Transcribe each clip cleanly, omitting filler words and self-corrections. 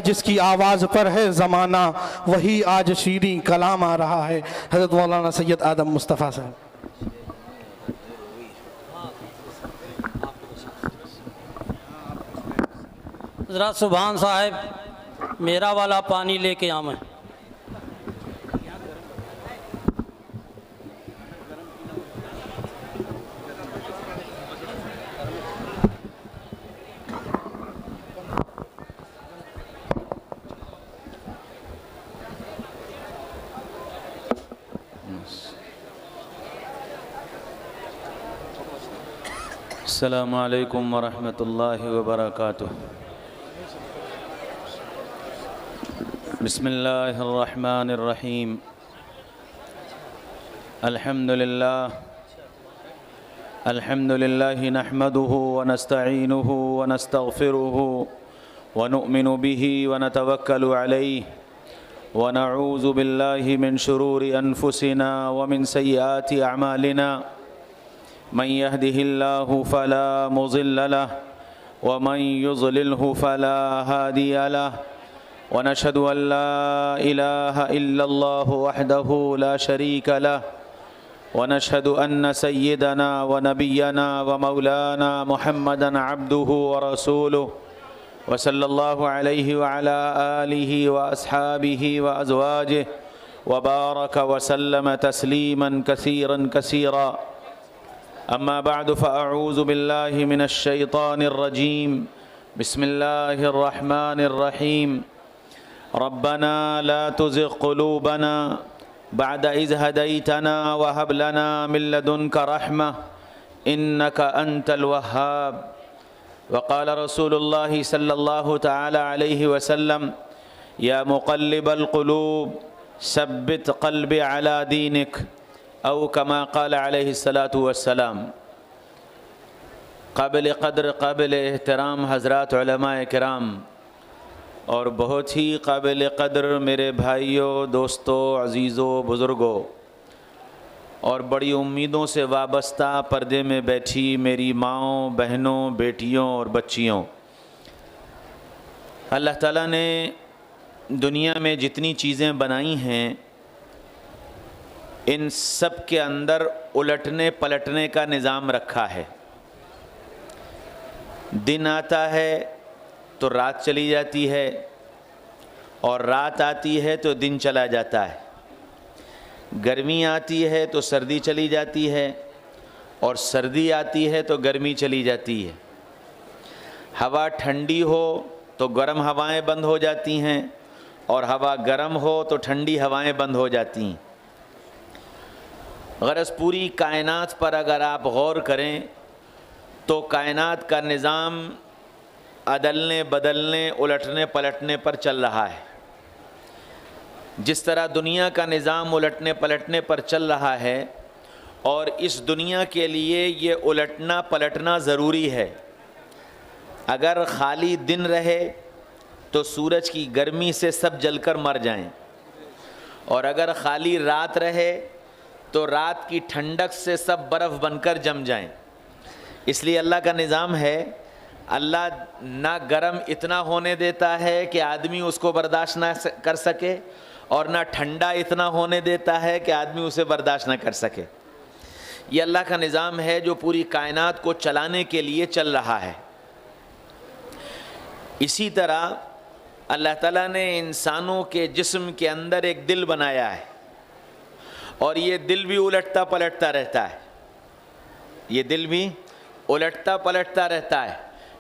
جس کی آواز پر ہے زمانہ وہی آج شیریں کلام آ رہا ہے۔ حضرت مولانا سید آدم مصطفیٰ صاحب۔ حضرات سبحان صاحب میرا والا پانی لے کے آمیں۔ السلام علیکم ورحمۃ اللہ وبرکاتہ۔ بسم اللہ الرحمن الرحیم۔ الحمد للہ نحمده ونستعینه ونستغفره ونؤمن به ونتوکل علیہ ونعوذ باللہ من شرور انفسنا ومن سیئات اعمالنا من يهده الله فلا مضل له ومن يضلله فلا هادي له ونشهد أن لا إله إلا الله وحده لا شريك له ونشهد أن سيدنا ونبينا ومولانا محمدا عبده ورسوله وصلى الله عليه وعلى آله وأصحابه وأزواجه وبارك وسلم تسليما كثيرا كثيرا، أما بعد فأعوذ بالله من الشيطان الرجيم، بسم الله الرحمن الرحيم۔ ربنا لا تزغ قلوبنا بعد إذ هديتنا وهب لنا من لدنك رحمة إنك أنت الوهاب۔ وقال رسول الله صلى الله تعالى عليه وسلم يا مقلب القلوب ثبت قلبي على دينك، او کما قال علیہ الصلاۃ والسلام۔ قابل قدر قابل احترام حضرات علماء کرام اور بہت ہی قابل قدر میرے بھائیوں، دوستوں، عزیزوں، بزرگوں اور بڑی امیدوں سے وابستہ پردے میں بیٹھی میری ماؤں، بہنوں، بیٹیوں اور بچیوں، اللہ تعالیٰ نے دنیا میں جتنی چیزیں بنائی ہیں ان سب کے اندر الٹنے پلٹنے کا نظام رکھا ہے۔ دن آتا ہے تو رات چلی جاتی ہے، اور رات آتی ہے تو دن چلا جاتا ہے۔ گرمی آتی ہے تو سردی چلی جاتی ہے، اور سردی آتی ہے تو گرمی چلی جاتی ہے۔ ہوا ٹھنڈی ہو تو گرم ہوائیں بند ہو جاتی ہیں، اور ہوا گرم ہو تو ٹھنڈی ہوائیں بند ہو جاتی ہیں۔ غرض پوری کائنات پر اگر آپ غور کریں تو کائنات کا نظام عدلنے بدلنے الٹنے پلٹنے پر چل رہا ہے۔ جس طرح دنیا کا نظام الٹنے پلٹنے پر چل رہا ہے، اور اس دنیا کے لیے یہ الٹنا پلٹنا ضروری ہے۔ اگر خالی دن رہے تو سورج کی گرمی سے سب جل کر مر جائیں، اور اگر خالی رات رہے تو رات کی ٹھنڈک سے سب برف بن کر جم جائیں۔ اس لیے اللہ کا نظام ہے، اللہ نہ گرم اتنا ہونے دیتا ہے کہ آدمی اس کو برداشت نہ کر سکے، اور نہ ٹھنڈا اتنا ہونے دیتا ہے کہ آدمی اسے برداشت نہ کر سکے۔ یہ اللہ کا نظام ہے جو پوری کائنات کو چلانے کے لیے چل رہا ہے۔ اسی طرح اللہ تعالیٰ نے انسانوں کے جسم کے اندر ایک دل بنایا ہے، اور یہ دل بھی الٹتا پلٹتا رہتا ہے۔ یہ دل بھی الٹتا پلٹتا رہتا ہے۔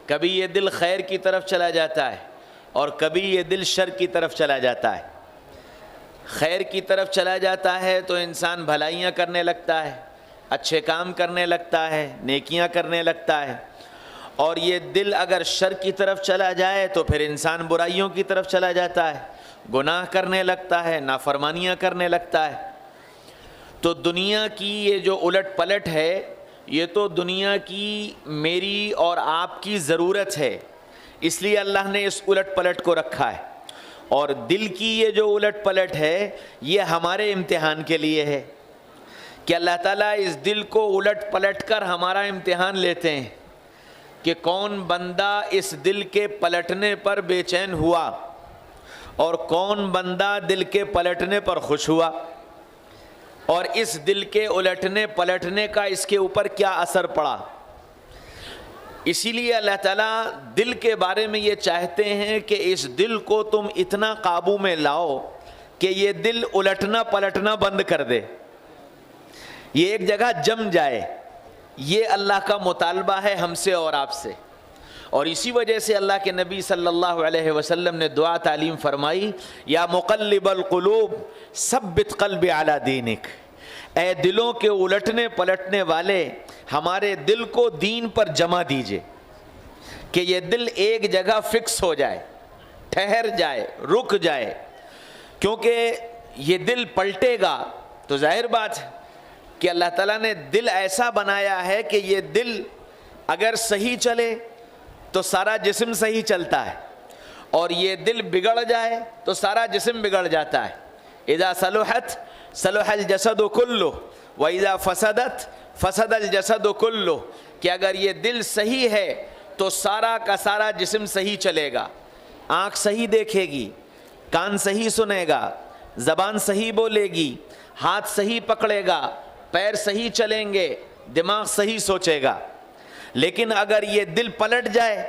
کبھی یہ دل خیر کی طرف چلا جاتا ہے، اور کبھی یہ دل شر کی طرف چلا جاتا ہے۔ خیر کی طرف چلا جاتا ہے تو انسان بھلائیاں کرنے لگتا ہے، اچھے کام کرنے لگتا ہے، نیکیاں کرنے لگتا ہے۔ اور یہ دل اگر شر کی طرف چلا جائے تو پھر انسان برائیوں کی طرف چلا جاتا ہے، گناہ کرنے لگتا ہے، نافرمانیاں کرنے لگتا ہے۔ تو دنیا کی یہ جو الٹ پلٹ ہے، یہ تو دنیا کی میری اور آپ کی ضرورت ہے، اس لیے اللہ نے اس الٹ پلٹ کو رکھا ہے۔ اور دل کی یہ جو الٹ پلٹ ہے یہ ہمارے امتحان کے لیے ہے، کہ اللہ تعالیٰ اس دل کو الٹ پلٹ کر ہمارا امتحان لیتے ہیں کہ کون بندہ اس دل کے پلٹنے پر بے چین ہوا، اور کون بندہ دل کے پلٹنے پر خوش ہوا اور اس دل کے الٹنے پلٹنے کا اس کے اوپر کیا اثر پڑا. اسی لیے اللہ تعالیٰ دل کے بارے میں یہ چاہتے ہیں کہ اس دل کو تم اتنا قابو میں لاؤ کہ یہ دل الٹنا پلٹنا بند کر دے, یہ ایک جگہ جم جائے. یہ اللہ کا مطالبہ ہے ہم سے اور آپ سے. اور اسی وجہ سے اللہ کے نبی صلی اللہ علیہ وسلم نے دعا تعلیم فرمائی, یا مقلب القلوب ثبت قلبی علی دینک, اے دلوں کے الٹنے پلٹنے والے ہمارے دل کو دین پر جمع دیجئے کہ یہ دل ایک جگہ فکس ہو جائے, ٹھہر جائے, رک جائے. کیونکہ یہ دل پلٹے گا تو ظاہر بات ہے کہ اللہ تعالیٰ نے دل ایسا بنایا ہے کہ یہ دل اگر صحیح چلے تو سارا جسم صحیح چلتا ہے, اور یہ دل بگڑ جائے تو سارا جسم بگڑ جاتا ہے. اذا صلحت صلح الجسد کلہ واذا فسدت فسد الجسد کلہ, کہ اگر یہ دل صحیح ہے تو سارا کا سارا جسم صحیح چلے گا. آنکھ صحیح دیکھے گی, کان صحیح سنے گا, زبان صحیح بولے گی, ہاتھ صحیح پکڑے گا, پیر صحیح چلیں گے, دماغ صحیح سوچے گا. لیکن اگر یہ دل پلٹ جائے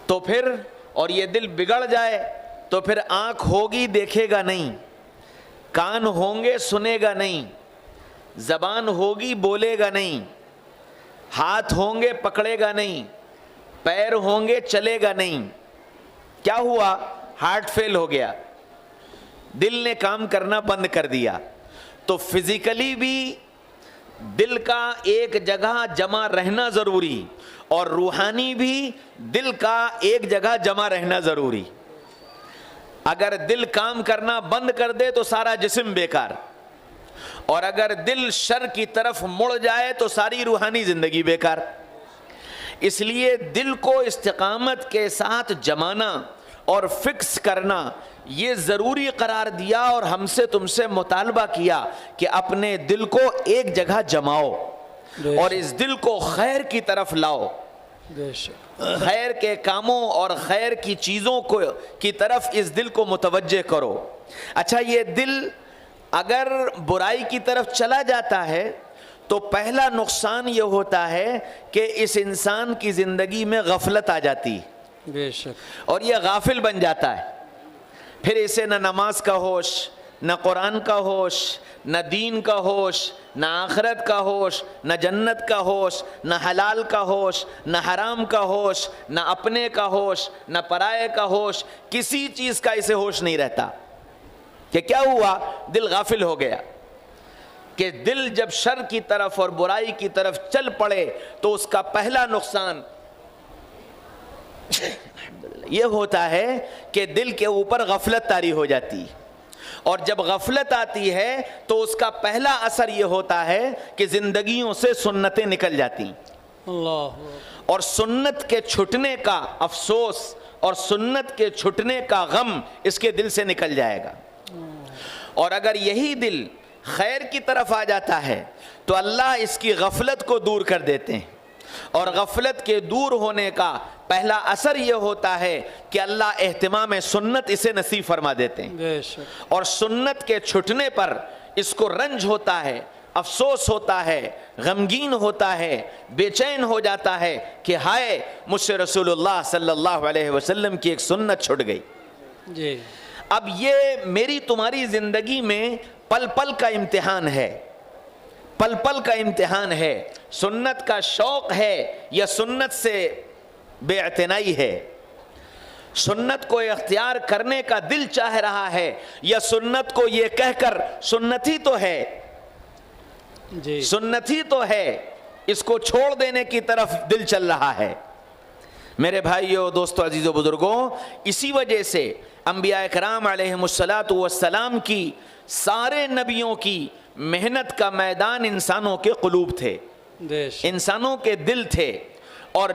تو پھر, اور یہ دل بگڑ جائے تو پھر آنکھ ہوگی دیکھے گا نہیں, کان ہوں گے سنے گا نہیں, زبان ہوگی بولے گا نہیں, ہاتھ ہوں گے پکڑے گا نہیں, پیر ہوں گے چلے گا نہیں. کیا ہوا؟ ہارٹ فیل ہو گیا, دل نے کام کرنا بند کر دیا. تو فزیکلی بھی دل کا ایک جگہ جمع رہنا ضروری, اور روحانی بھی دل کا ایک جگہ جمع رہنا ضروری. اگر دل کام کرنا بند کر دے تو سارا جسم بیکار, اور اگر دل شر کی طرف مڑ جائے تو ساری روحانی زندگی بیکار. اس لیے دل کو استقامت کے ساتھ جمانا اور فکس کرنا یہ ضروری قرار دیا, اور ہم سے تم سے مطالبہ کیا کہ اپنے دل کو ایک جگہ جماؤ اور اس دل کو خیر کی طرف لاؤ, خیر کے کاموں اور خیر کی چیزوں کو کی طرف اس دل کو متوجہ کرو. اچھا, یہ دل اگر برائی کی طرف چلا جاتا ہے تو پہلا نقصان یہ ہوتا ہے کہ اس انسان کی زندگی میں غفلت آ جاتی بے شک, اور یہ غافل بن جاتا ہے. پھر اسے نہ نماز کا ہوش, نہ قرآن کا ہوش, نہ دین کا ہوش, نہ آخرت کا ہوش, نہ جنت کا ہوش, نہ حلال کا ہوش, نہ حرام کا ہوش, نہ اپنے کا ہوش, نہ پرائے کا ہوش, کسی چیز کا اسے ہوش نہیں رہتا. کہ کیا ہوا؟ دل غافل ہو گیا. کہ دل جب شر کی طرف اور برائی کی طرف چل پڑے تو اس کا پہلا نقصان یہ ہوتا ہے کہ دل کے اوپر غفلت طاری ہو جاتی, اور جب غفلت آتی ہے تو اس کا پہلا اثر یہ ہوتا ہے کہ زندگیوں سے سنتیں نکل جاتی, اللہ اور سنت کے چھٹنے کا افسوس اور سنت کے چھٹنے کا غم اس کے دل سے نکل جائے گا. اور اگر یہی دل خیر کی طرف آ جاتا ہے تو اللہ اس کی غفلت کو دور کر دیتے ہیں, اور غفلت کے دور ہونے کا پہلا اثر یہ ہوتا ہے کہ اللہ اہتمام سنت اسے نصیب فرما دیتے ہیں. بے شک, اور سنت کے چھٹنے پر اس کو رنج ہوتا ہے, افسوس ہوتا ہے, غمگین ہوتا ہے, بے چین ہو جاتا ہے کہ ہائے مجھ سے رسول اللہ صلی اللہ علیہ وسلم کی ایک سنت چھٹ گئی. جی, اب یہ میری تمہاری زندگی میں پل پل کا امتحان ہے, پل پل کا امتحان ہے. سنت کا شوق ہے یا سنت سے بے اعتنائی ہے, سنت کو اختیار کرنے کا دل چاہ رہا ہے یا سنت کو یہ کہہ کر سنت ہی تو ہے, جی, سنت ہی تو ہے, اس کو چھوڑ دینے کی طرف دل چل رہا ہے. میرے بھائیو, دوستو, عزیزو, بزرگوں, اسی وجہ سے انبیاء کرام علیہم الصلاۃ والسلام کی, سارے نبیوں کی محنت کا میدان انسانوں کے قلوب تھے, بے شک, انسانوں کے دل تھے. اور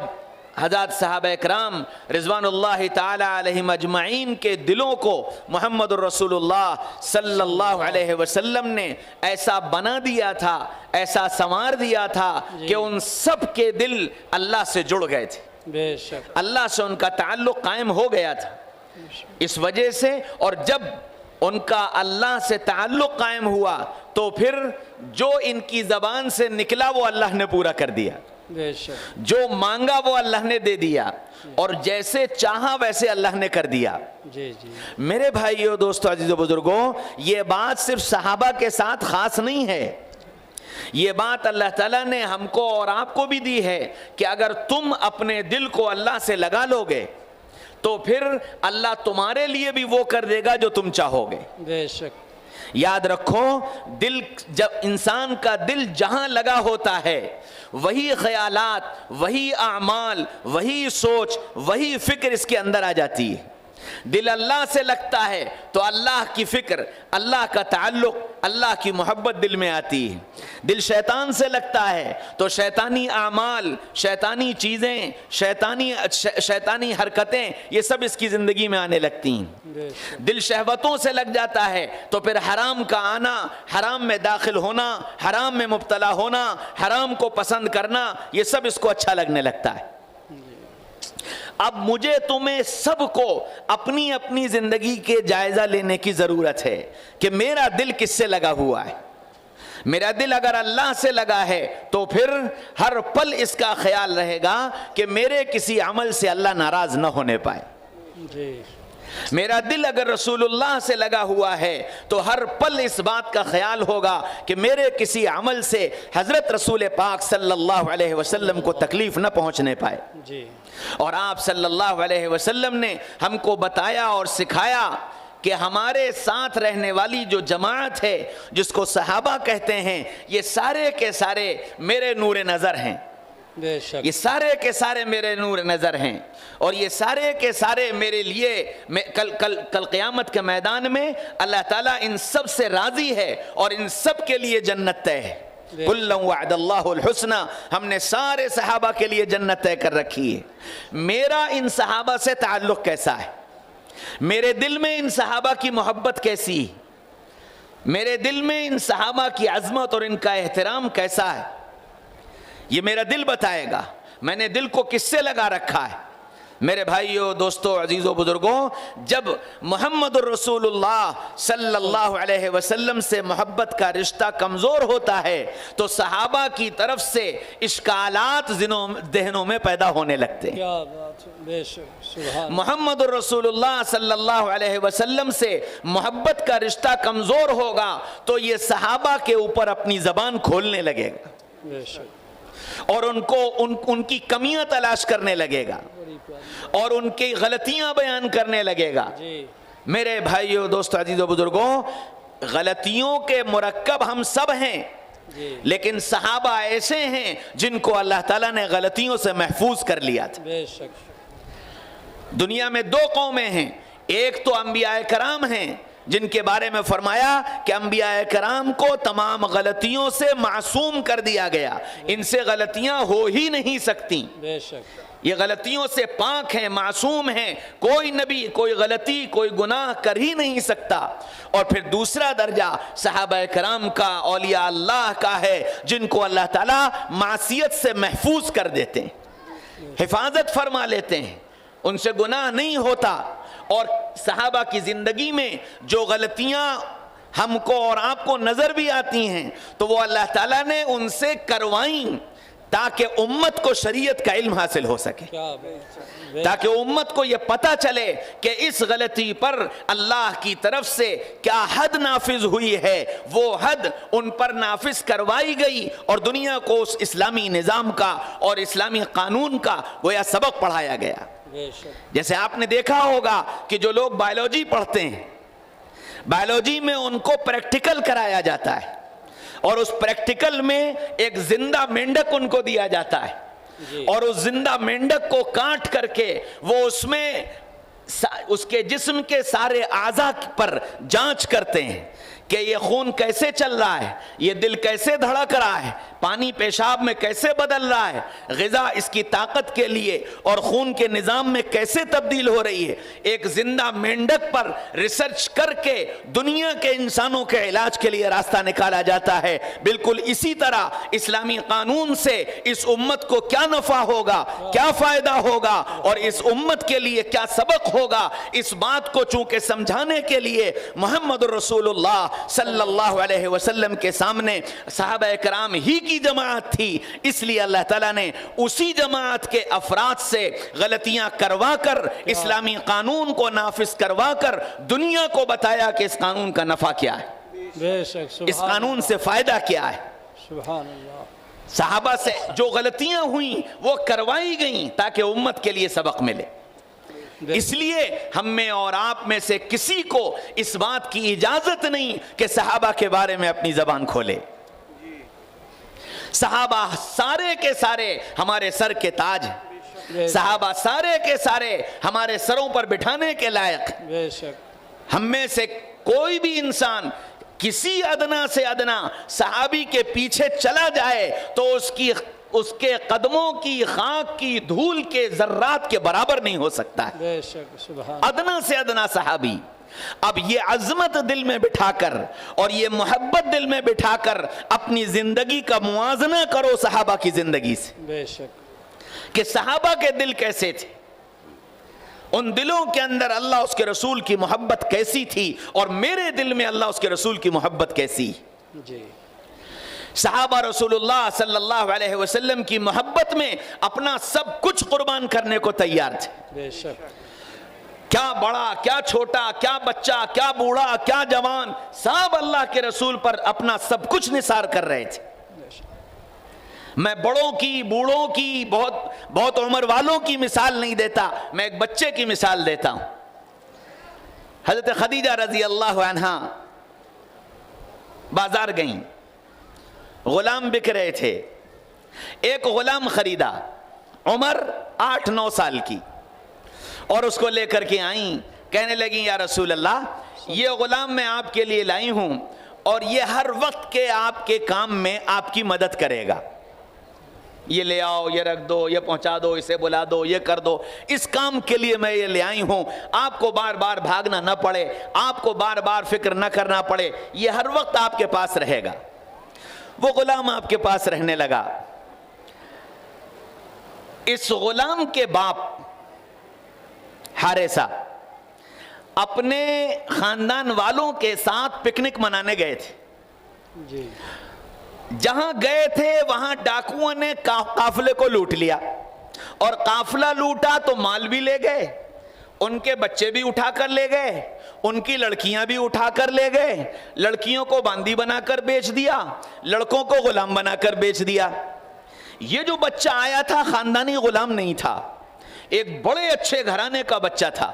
حضرات صحابہ کرام رضوان اللہ تعالی علیہم اجمعین کے دلوں کو محمد الرسول اللہ صلی اللہ علیہ وسلم نے ایسا بنا دیا تھا, ایسا سنوار دیا تھا کہ ان سب کے دل اللہ سے جڑ گئے تھے, بے شک, اللہ سے ان کا تعلق قائم ہو گیا تھا. اس وجہ سے، اور جب ان کا اللہ سے تعلق قائم ہوا تو پھر جو ان کی زبان سے نکلا وہ اللہ نے پورا کر دیا، بے شک، جو مانگا وہ اللہ نے دے دیا، اور جیسے چاہا ویسے اللہ نے کر دیا۔ جی جی، میرے بھائیو، دوستو، عزیز و بزرگوں، یہ بات صرف صحابہ کے ساتھ خاص نہیں ہے، یہ بات اللہ تعالیٰ نے ہم کو اور آپ کو بھی دی ہے کہ اگر تم اپنے دل کو اللہ سے لگا لو گے تو پھر اللہ تمہارے لیے بھی وہ کر دے گا جو تم چاہو گے۔ بے شک، یاد رکھو، دل، جب انسان کا دل جہاں لگا ہوتا ہے وہی خیالات، وہی اعمال، وہی سوچ، وہی فکر اس کے اندر آ جاتی ہے۔ دل اللہ سے لگتا ہے تو اللہ کی فکر، اللہ کا تعلق، اللہ کی محبت دل میں آتی ہے۔ دل شیطان سے لگتا ہے تو شیطانی اعمال، شیطانی چیزیں، شیطانی حرکتیں، یہ سب اس کی زندگی میں آنے لگتی ہیں۔ بے شک، دل شہوتوں سے لگ جاتا ہے تو پھر حرام کا آنا، حرام میں داخل ہونا، حرام میں مبتلا ہونا، حرام کو پسند کرنا، یہ سب اس کو اچھا لگنے لگتا ہے۔ اب مجھے تمہیں سب کو اپنی اپنی زندگی کے جائزہ لینے کی ضرورت ہے کہ میرا دل کس سے لگا ہوا ہے۔ میرا دل اگر اللہ سے لگا ہے تو پھر ہر پل اس کا خیال رہے گا کہ میرے کسی عمل سے اللہ ناراض نہ ہونے پائے۔ جی، میرا دل اگر رسول اللہ سے لگا ہوا ہے تو ہر پل اس بات کا خیال ہوگا کہ میرے کسی عمل سے حضرت رسول پاک صلی اللہ علیہ وسلم کو تکلیف نہ پہنچنے پائے۔ جی، اور آپ صلی اللہ علیہ وسلم نے ہم کو بتایا اور سکھایا کہ ہمارے ساتھ رہنے والی جو جماعت ہے جس کو صحابہ کہتے ہیں، یہ سارے کے سارے میرے نور نظر ہیں، بے شک، یہ سارے کے سارے میرے نور نظر ہیں، اور یہ سارے کے سارے میرے لیے کل قیامت کے میدان میں اللہ تعالیٰ ان سب سے راضی ہے اور ان سب کے لیے جنت طے ہے۔ کُلًّا وعد اللہ الحسنى، ہم نے سارے صحابہ کے لیے جنت طے کر رکھی ہے۔ میرا ان صحابہ سے تعلق کیسا ہے؟ میرے دل میں ان صحابہ کی محبت کیسی ہے؟ میرے دل میں ان صحابہ کی عظمت اور ان کا احترام کیسا ہے؟ یہ میرا دل بتائے گا میں نے دل کو کس سے لگا رکھا ہے۔ میرے بھائیو، دوستو، عزیزو، بزرگوں، جب محمد الرسول اللہ صلی اللہ علیہ وسلم سے محبت کا رشتہ کمزور ہوتا ہے تو صحابہ کی طرف سے اشکالات ذہنوں میں پیدا ہونے لگتے ہیں۔ کیا بات ہے، بے شک، سبحان، محمد الرسول اللہ صلی اللہ علیہ وسلم سے محبت کا رشتہ کمزور ہوگا تو یہ صحابہ کے اوپر اپنی زبان کھولنے لگے گا بے شک، اور ان کی کمیاں تلاش کرنے لگے گا اور ان کی غلطیاں بیان کرنے لگے گا۔ جی، میرے بھائیو، دوستو، عزیزو، بزرگوں، غلطیوں کے مرکب ہم سب ہیں، جی، لیکن صحابہ ایسے ہیں جن کو اللہ تعالیٰ نے غلطیوں سے محفوظ کر لیا تھا۔ بے شک، دنیا میں دو قومیں ہیں، ایک تو انبیاء کرام ہیں جن کے بارے میں فرمایا کہ انبیاء کرام کو تمام غلطیوں سے معصوم کر دیا گیا، ان سے غلطیاں ہو ہی نہیں سکتی، بے شک، یہ غلطیوں سے پاک ہیں، معصوم ہیں، کوئی نبی کوئی غلطی، کوئی گناہ کر ہی نہیں سکتا۔ اور پھر دوسرا درجہ صحابہ کرام کا، اولیاء اللہ کا ہے جن کو اللہ تعالیٰ معصیت سے محفوظ کر دیتے ہیں، حفاظت فرما لیتے ہیں، ان سے گناہ نہیں ہوتا۔ اور صحابہ کی زندگی میں جو غلطیاں ہم کو اور آپ کو نظر بھی آتی ہیں تو وہ اللہ تعالیٰ نے ان سے کروائیں تاکہ امت کو شریعت کا علم حاصل ہو سکے، کیا بات ہے، تاکہ امت کو یہ پتہ چلے کہ اس غلطی پر اللہ کی طرف سے کیا حد نافذ ہوئی ہے، وہ حد ان پر نافذ کروائی گئی اور دنیا کو اس اسلامی نظام کا اور اسلامی قانون کا گویا سبق پڑھایا گیا۔ بے شک، جیسے آپ نے دیکھا ہوگا کہ جو لوگ بایولوجی پڑھتے ہیں، بایولوجی میں ان کو پریکٹیکل کرایا جاتا ہے اور اس پریکٹیکل میں ایک زندہ مینڈک ان کو دیا جاتا ہے، جی، اور اس زندہ مینڈک کو کاٹ کر کے وہ اس میں اس کے جسم کے سارے اعضاء پر جانچ کرتے ہیں کہ یہ خون کیسے چل رہا ہے، یہ دل کیسے دھڑک رہا ہے، پانی پیشاب میں کیسے بدل رہا ہے، غذا اس کی طاقت کے لیے اور خون کے نظام میں کیسے تبدیل ہو رہی ہے۔ ایک زندہ مینڈک پر ریسرچ کر کے دنیا کے انسانوں کے علاج کے لیے راستہ نکالا جاتا ہے۔ بالکل اسی طرح اسلامی قانون سے اس امت کو کیا نفع ہوگا، کیا فائدہ ہوگا اور اس امت کے لیے کیا سبق ہوگا، اس بات کو چونکہ سمجھانے کے لیے محمد رسول اللہ صلی اللہ علیہ وسلم کے سامنے صحابہ کرام ہی کی جماعت تھی، اس لیے اللہ تعالیٰ نے اسی جماعت کے افراد سے غلطیاں کروا کر اسلامی قانون کو نافذ کروا کر دنیا کو بتایا کہ اس قانون کا نفع کیا ہے، بے شک، اس قانون سے فائدہ کیا ہے۔ سبحان اللہ۔ صحابہ سے جو غلطیاں ہوئیں وہ کروائی گئیں تاکہ امت کے لیے سبق ملے۔ اس لیے ہم میں اور آپ میں سے کسی کو اس بات کی اجازت نہیں کہ صحابہ کے بارے میں اپنی زبان کھولے۔ صحابہ سارے کے سارے ہمارے سر کے تاج ہیں، صحابہ سارے کے سارے ہمارے سروں پر بٹھانے کے لائق۔ بے شک۔ ہم میں سے کوئی بھی انسان کسی ادنا سے ادنا صحابی کے پیچھے چلا جائے تو اس کے قدموں کی خاک کی دھول کے ذرات کے برابر نہیں ہو سکتا ہے، بے شک، سبحان ادنا سے ادنا صحابی۔ اب یہ عظمت دل میں بٹھا کر اور یہ محبت دل میں بٹھا کر اپنی زندگی کا موازنہ کرو صحابہ کی زندگی سے، بے شک۔ کہ صحابہ کے دل کیسے تھے، ان دلوں کے اندر اللہ اس کے رسول کی محبت کیسی تھی اور میرے دل میں اللہ اس کے رسول کی محبت کیسی۔ جی۔ صحابہ رسول اللہ صلی اللہ علیہ وسلم کی محبت میں اپنا سب کچھ قربان کرنے کو تیار تھے، بے شک۔ کیا بڑا کیا چھوٹا، کیا بچہ کیا بوڑھا کیا جوان، سب اللہ کے رسول پر اپنا سب کچھ نثار کر رہے تھے۔ میں بڑوں کی بوڑھوں کی بہت عمر والوں کی مثال نہیں دیتا، میں ایک بچے کی مثال دیتا ہوں۔ حضرت خدیجہ رضی اللہ عنہا بازار گئیں، غلام بک رہے تھے، ایک غلام خریدا، عمر 8-9 سال کی، اور اس کو لے کر کے آئیں، کہنے لگیں یا رسول اللہ یہ غلام میں آپ کے لیے لائی ہوں اور یہ ہر وقت کے آپ کے کام میں آپ کی مدد کرے گا، یہ لے آؤ، یہ رکھ دو، یہ پہنچا دو، اسے بلا دو، یہ کر دو، اس کام کے لیے میں یہ لے آئی ہوں، آپ کو بار بار بھاگنا نہ پڑے، آپ کو بار بار فکر نہ کرنا پڑے، یہ ہر وقت آپ کے پاس رہے گا۔ وہ غلام آپ کے پاس رہنے لگا۔ اس غلام کے باپ حارثہ اپنے خاندان والوں کے ساتھ پکنک منانے گئے تھے، جی۔ جہاں گئے تھے وہاں ڈاکوؤں نے قافلے کو لوٹ لیا، اور قافلہ لوٹا تو مال بھی لے گئے، ان کے بچے بھی اٹھا کر لے گئے، ان کی لڑکیاں بھی اٹھا کر لے گئے، لڑکیوں کو باندی بنا کر بیچ دیا، لڑکوں کو غلام بنا کر بیچ دیا۔ یہ جو بچہ آیا تھا خاندانی غلام نہیں تھا، ایک بڑے اچھے گھرانے کا بچہ تھا۔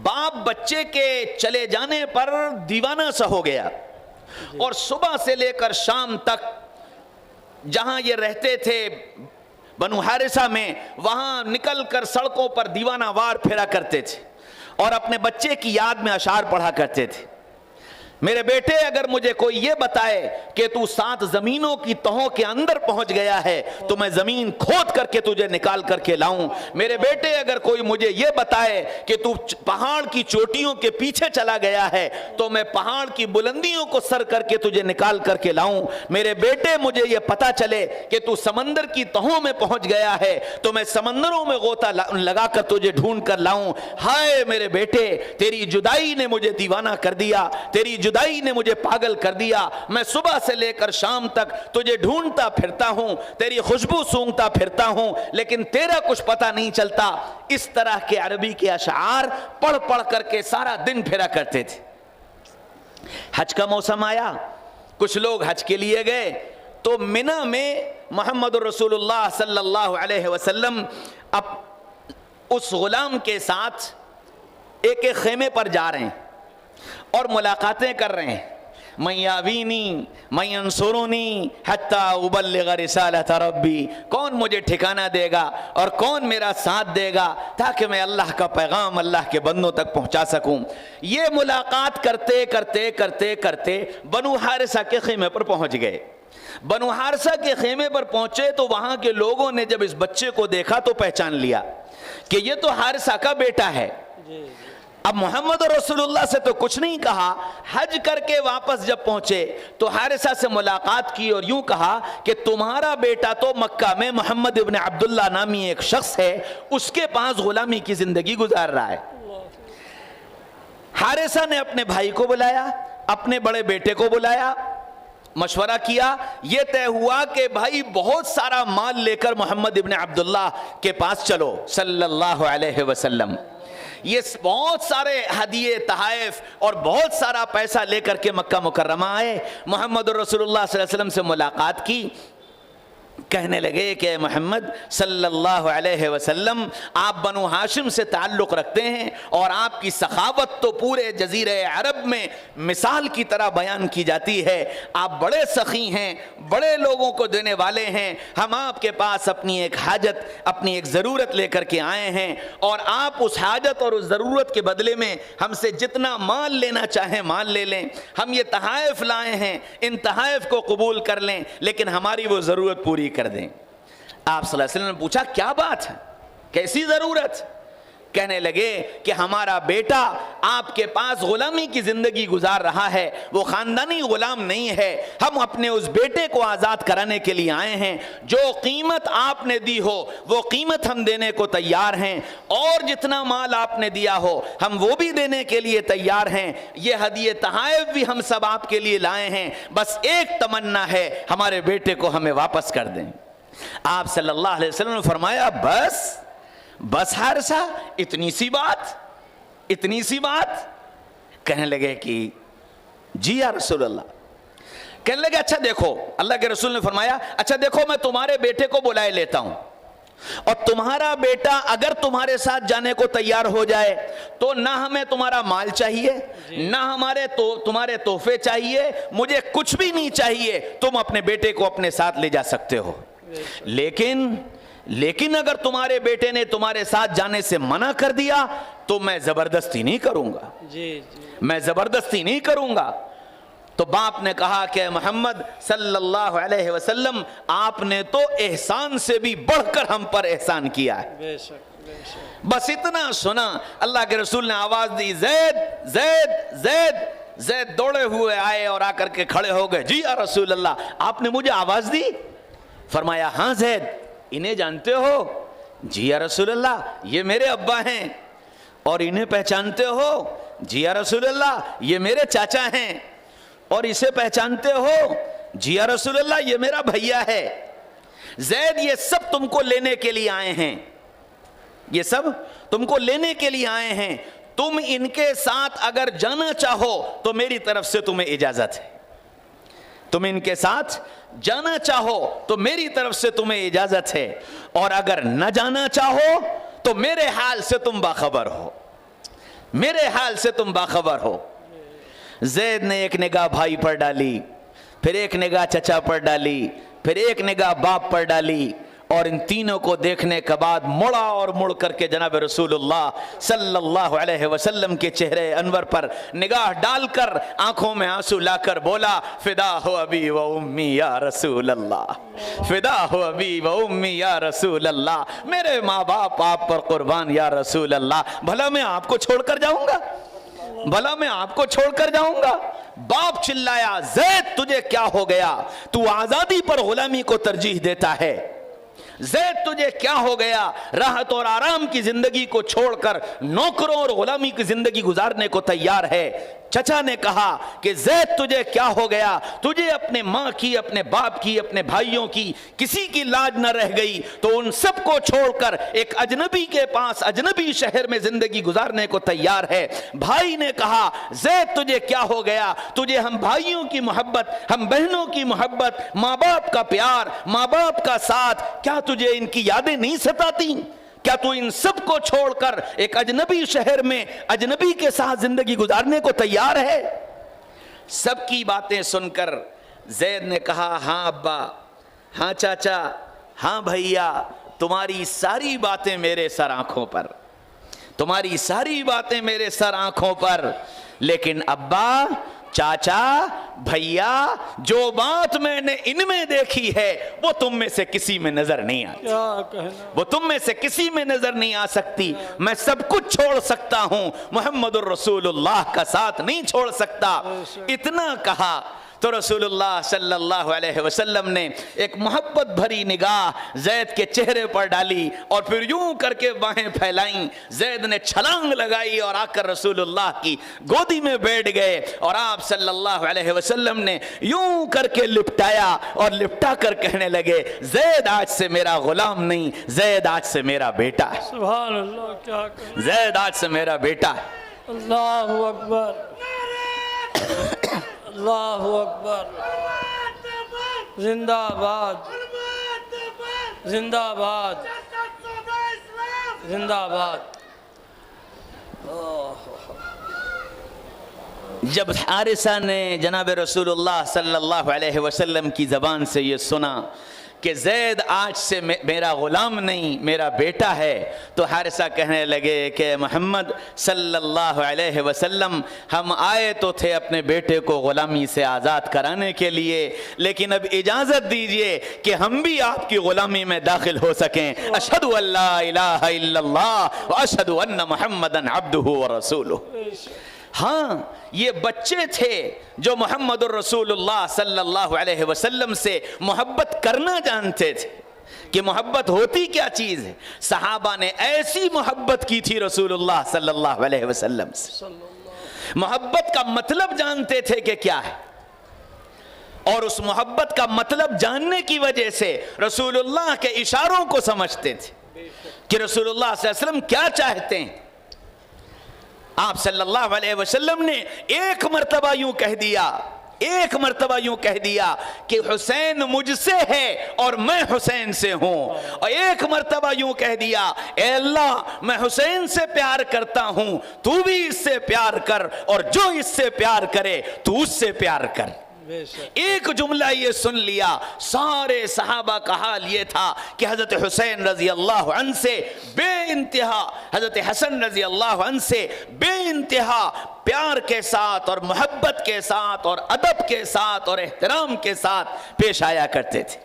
باپ بچے کے چلے جانے پر دیوانہ سا ہو گیا، اور صبح سے لے کر شام تک جہاں یہ رہتے تھے بنو حارثہ میں، وہاں نکل کر سڑکوں پر دیوانہ وار پھرا کرتے تھے اور اپنے بچے کی یاد میں اشعار پڑھا کرتے تھے۔ میرے بیٹے اگر مجھے کوئی یہ بتائے کہ تو 7 زمینوں کی تہوں کے اندر پہنچ گیا ہے تو میں زمین کھود کر کے تجھے نکال کر کے لاؤں۔ میرے بیٹے اگر کوئی مجھے یہ بتائے کہ تو پہاڑ کی چوٹیوں کے پیچھے چلا گیا ہے تو میں پہاڑ کی بلندیوں کو سر کر کے تجھے نکال کر کے لاؤں۔ میرے بیٹے مجھے یہ پتا چلے کہ تو سمندر کی تہوں میں پہنچ گیا ہے تو میں سمندروں میں غوطہ لگا کر تجھے ڈھونڈ کر لاؤں۔ ہائے میرے بیٹے، تیری جدائی نے مجھے دیوانہ کر دیا، تیری جدائی نے مجھے پاگل کر دیا، میں صبح سے لے کر شام تک تجھے ڈھونڈتا پھرتا ہوں، تیری خوشبو سونگتا پھرتا ہوں، لیکن تیرا کچھ پتہ نہیں چلتا۔ اس طرح کے عربی کے اشعار پڑھ پڑھ کر کے سارا دن پھرا کرتے تھے۔ حج کا موسم آیا، کچھ لوگ حج کے لیے گئے تو منی میں محمد رسول اللہ صلی اللہ علیہ وسلم اس غلام کے ساتھ ایک خیمے پر جا رہے ہیں اور ملاقاتیں کر رہے ہیں۔ من یاوینی من ینصرنی حتی ابلغ رسالت ربی، کون مجھے ٹھکانہ دے گا اور کون میرا ساتھ دے گا تاکہ میں اللہ کا پیغام اللہ کے بندوں تک پہنچا سکوں۔ یہ ملاقات کرتے کرتے کرتے کرتے بنو حارثہ کے خیمے پر پہنچ گئے۔ بنو حارثہ کے خیمے پر پہنچے تو وہاں کے لوگوں نے جب اس بچے کو دیکھا تو پہچان لیا کہ یہ تو حارثہ کا بیٹا ہے۔ اب محمد رسول اللہ سے تو کچھ نہیں کہا، حج کر کے واپس جب پہنچے تو حارثہ سے ملاقات کی اور یوں کہا کہ تمہارا بیٹا تو مکہ میں محمد ابن عبداللہ نامی ایک شخص ہے، اس کے پاس غلامی کی زندگی گزار رہا ہے۔ حارثہ نے اپنے بھائی کو بلایا، اپنے بڑے بیٹے کو بلایا، مشورہ کیا، یہ طے ہوا کہ بھائی بہت سارا مال لے کر محمد ابن عبداللہ کے پاس چلو صلی اللہ علیہ وسلم۔ یہ بہت سارے ہدیے تحائف اور بہت سارا پیسہ لے کر کے مکہ مکرمہ آئے، محمد رسول اللہ صلی اللہ علیہ وسلم سے ملاقات کی، کہنے لگے کہ محمد صلی اللہ علیہ وسلم آپ بنو ہاشم سے تعلق رکھتے ہیں اور آپ کی سخاوت تو پورے جزیرہ عرب میں مثال کی طرح بیان کی جاتی ہے، آپ بڑے سخی ہیں، بڑے لوگوں کو دینے والے ہیں، ہم آپ کے پاس اپنی ایک حاجت، اپنی ایک ضرورت لے کر کے آئے ہیں اور آپ اس حاجت اور اس ضرورت کے بدلے میں ہم سے جتنا مال لینا چاہیں مال لے لیں، ہم یہ تحائف لائے ہیں، ان تحائف کو قبول کر لیں لیکن ہماری وہ ضرورت پوری کر دیں۔ آپ صلی اللہ علیہ وسلم نے پوچھا کیا بات ہے، کیسی ضرورت؟ کہنے لگے کہ ہمارا بیٹا آپ کے پاس غلامی کی زندگی گزار رہا ہے، وہ خاندانی غلام نہیں ہے، ہم اپنے اس بیٹے کو آزاد کرانے کے لیے آئے ہیں، جو قیمت آپ نے دی ہو وہ قیمت ہم دینے کو تیار ہیں، اور جتنا مال آپ نے دیا ہو ہم وہ بھی دینے کے لیے تیار ہیں، یہ ہدیے تحائف بھی ہم سب آپ کے لیے لائے ہیں، بس ایک تمنا ہے ہمارے بیٹے کو ہمیں واپس کر دیں۔ آپ صلی اللہ علیہ وسلم نے فرمایا بس حارثہ اتنی سی بات؟ کہنے لگے کہ جی یا رسول اللہ۔ کہنے لگے اچھا دیکھو، اللہ کے رسول نے فرمایا اچھا دیکھو میں تمہارے بیٹے کو بلائے لیتا ہوں اور تمہارا بیٹا اگر تمہارے ساتھ جانے کو تیار ہو جائے تو نہ ہمیں تمہارا مال چاہیے نہ تمہارے تحفے چاہیے، مجھے کچھ بھی نہیں چاہیے، تم اپنے بیٹے کو اپنے ساتھ لے جا سکتے ہو، لیکن اگر تمہارے بیٹے نے تمہارے ساتھ جانے سے منع کر دیا تو میں زبردستی نہیں کروں گا، میں زبردستی نہیں کروں گا۔ تو باپ نے کہا کہ محمد صلی اللہ علیہ وسلم آپ نے تو احسان سے بھی بڑھ کر ہم پر احسان کیا ہے۔ بس اتنا سنا، اللہ کے رسول نے آواز دی زید زید زید، زید دوڑے ہوئے آئے اور آ کر کے کھڑے ہو گئے، جی یا رسول اللہ آپ نے مجھے آواز دی؟ فرمایا ہاں زید انہیں جانتے ہو؟ جی یا رسول اللہ یہ میرے ابا ہیں۔ اور انہیں پہچانتے ہو؟ جی یا رسول اللہ یہ میرے چاچا ہیں۔ اور اسے پہچانتے ہو؟ جی یا رسول اللہ یہ میرا بھیا ہے۔ زید یہ سب تم کو لینے کے لیے آئے ہیں، یہ سب تم کو لینے کے لیے آئے ہیں، تم ان کے ساتھ اگر جانا چاہو تو میری طرف سے تمہیں اجازت ہے، تم ان کے ساتھ جانا چاہو تو میری طرف سے تمہیں اجازت ہے، اور اگر نہ جانا چاہو تو میرے حال سے تم باخبر ہو، میرے حال سے تم باخبر ہو۔ زید نے ایک نگاہ بھائی پر ڈالی، پھر ایک نگاہ چچا پر ڈالی، پھر ایک نگاہ باپ پر ڈالی، اور ان تینوں کو دیکھنے کے بعد مڑا اور مڑ کر کے جناب رسول اللہ صلی اللہ علیہ وسلم کے چہرے انور پر نگاہ ڈال کر آنکھوں میں آنسو لا کر بولا فدا ہو ابی و امی یا رسول اللہ، فدا ہو ابی و امی یا رسول اللہ، میرے ماں باپ آپ پر قربان یا رسول اللہ، بھلا میں آپ کو چھوڑ کر جاؤں گا؟ بھلا میں آپ کو چھوڑ کر جاؤں گا؟ باپ چلایا زید تجھے کیا ہو گیا، تو آزادی پر غلامی کو ترجیح دیتا ہے، زید تجھے کیا ہو گیا، راحت اور آرام کی زندگی کو چھوڑ کر نوکروں اور غلامی کی زندگی گزارنے کو تیار ہے۔ چچا نے کہا کہ زید تجھے کیا ہو گیا، تجھے اپنے ماں کی، اپنے باپ کی، اپنے بھائیوں کی کسی کی لاج نہ رہ گئی تو ان سب کو چھوڑ کر ایک اجنبی کے پاس اجنبی شہر میں زندگی گزارنے کو تیار ہے۔ بھائی نے کہا زید تجھے کیا ہو گیا، تجھے ہم بھائیوں کی محبت، ہم بہنوں کی محبت، ماں باپ کا پیار، ماں باپ کا ساتھ، کیا تجھے ان کی یادیں نہیں ستاتی؟ کیا تو ان سب کو چھوڑ کر ایک اجنبی شہر میں اجنبی کے ساتھ زندگی گزارنے کو تیار ہے؟ سب کی باتیں سن کر زید نے کہا ہاں ابا، ہاں چاچا، ہاں بھیا، تمہاری ساری باتیں میرے سر آنکھوں پر، تمہاری ساری باتیں میرے سر آنکھوں پر، لیکن ابا، چاچا، بھیا، جو بات میں نے ان میں دیکھی ہے وہ تم میں سے کسی میں نظر نہیں آتی، کیا کہنا، وہ تم میں سے کسی میں نظر نہیں آ سکتی۔ میں سب کچھ چھوڑ سکتا ہوں، محمد الرسول اللہ کا ساتھ نہیں چھوڑ سکتا۔ اتنا کہا تو رسول اللہ صلی اللہ علیہ وسلم نے ایک محبت بھری نگاہ زید کے چہرے پر ڈالی اور پھر یوں کر کے باہیں پھیلائیں۔ زید نے چھلانگ لگائی اور آ کر رسول اللہ کی گودی میں بیٹھ گئے، اور آپ صلی اللہ علیہ وسلم نے یوں کر کے لپٹایا اور لپٹا کر کہنے لگے، زید آج سے میرا غلام نہیں، زید آج سے میرا بیٹا ہے، سبحان اللہ، کیا کہنا، زید آج سے میرا بیٹا ہے۔ اللہ اکبر، اللہ اکبر، زندہ باد، زندہ باد، زندہ باد۔ جب حارثہ نے جناب رسول اللہ صلی اللہ علیہ وسلم کی زبان سے یہ سنا کہ زید آج سے میرا غلام نہیں میرا بیٹا ہے، تو حارثہ کہنے لگے کہ محمد صلی اللہ علیہ وسلم، ہم آئے تو تھے اپنے بیٹے کو غلامی سے آزاد کرانے کے لیے، لیکن اب اجازت دیجئے کہ ہم بھی آپ کی غلامی میں داخل ہو سکیں۔ اشہد ان لا الہ الا اللہ واشہد ان محمدًا عبدہ ورسولہ۔ ہاں، یہ بچے تھے جو محمد الرسول اللہ صلی اللہ علیہ وسلم سے محبت کرنا جانتے تھے کہ محبت ہوتی کیا چیز ہے۔ صحابہ نے ایسی محبت کی تھی رسول اللہ صلی اللہ علیہ وسلم سے، محبت کا مطلب جانتے تھے کہ کیا ہے، اور اس محبت کا مطلب جاننے کی وجہ سے رسول اللہ کے اشاروں کو سمجھتے تھے کہ رسول اللہ صلی اللہ علیہ وسلم کیا چاہتے ہیں۔ آپ صلی اللہ علیہ وسلم نے ایک مرتبہ یوں کہہ دیا کہ حسین مجھ سے ہے اور میں حسین سے ہوں، اور ایک مرتبہ یوں کہہ دیا، اے اللہ میں حسین سے پیار کرتا ہوں، تو بھی اس سے پیار کر، اور جو اس سے پیار کرے تو اس سے پیار کر۔ ایک جملہ یہ سن لیا، سارے صحابہ کا حال یہ تھا کہ حضرت حسین رضی اللہ عنہ سے بے انتہا، حضرت حسن رضی اللہ عنہ سے بے انتہا پیار کے ساتھ اور محبت کے ساتھ اور ادب کے ساتھ اور احترام کے ساتھ پیش آیا کرتے تھے۔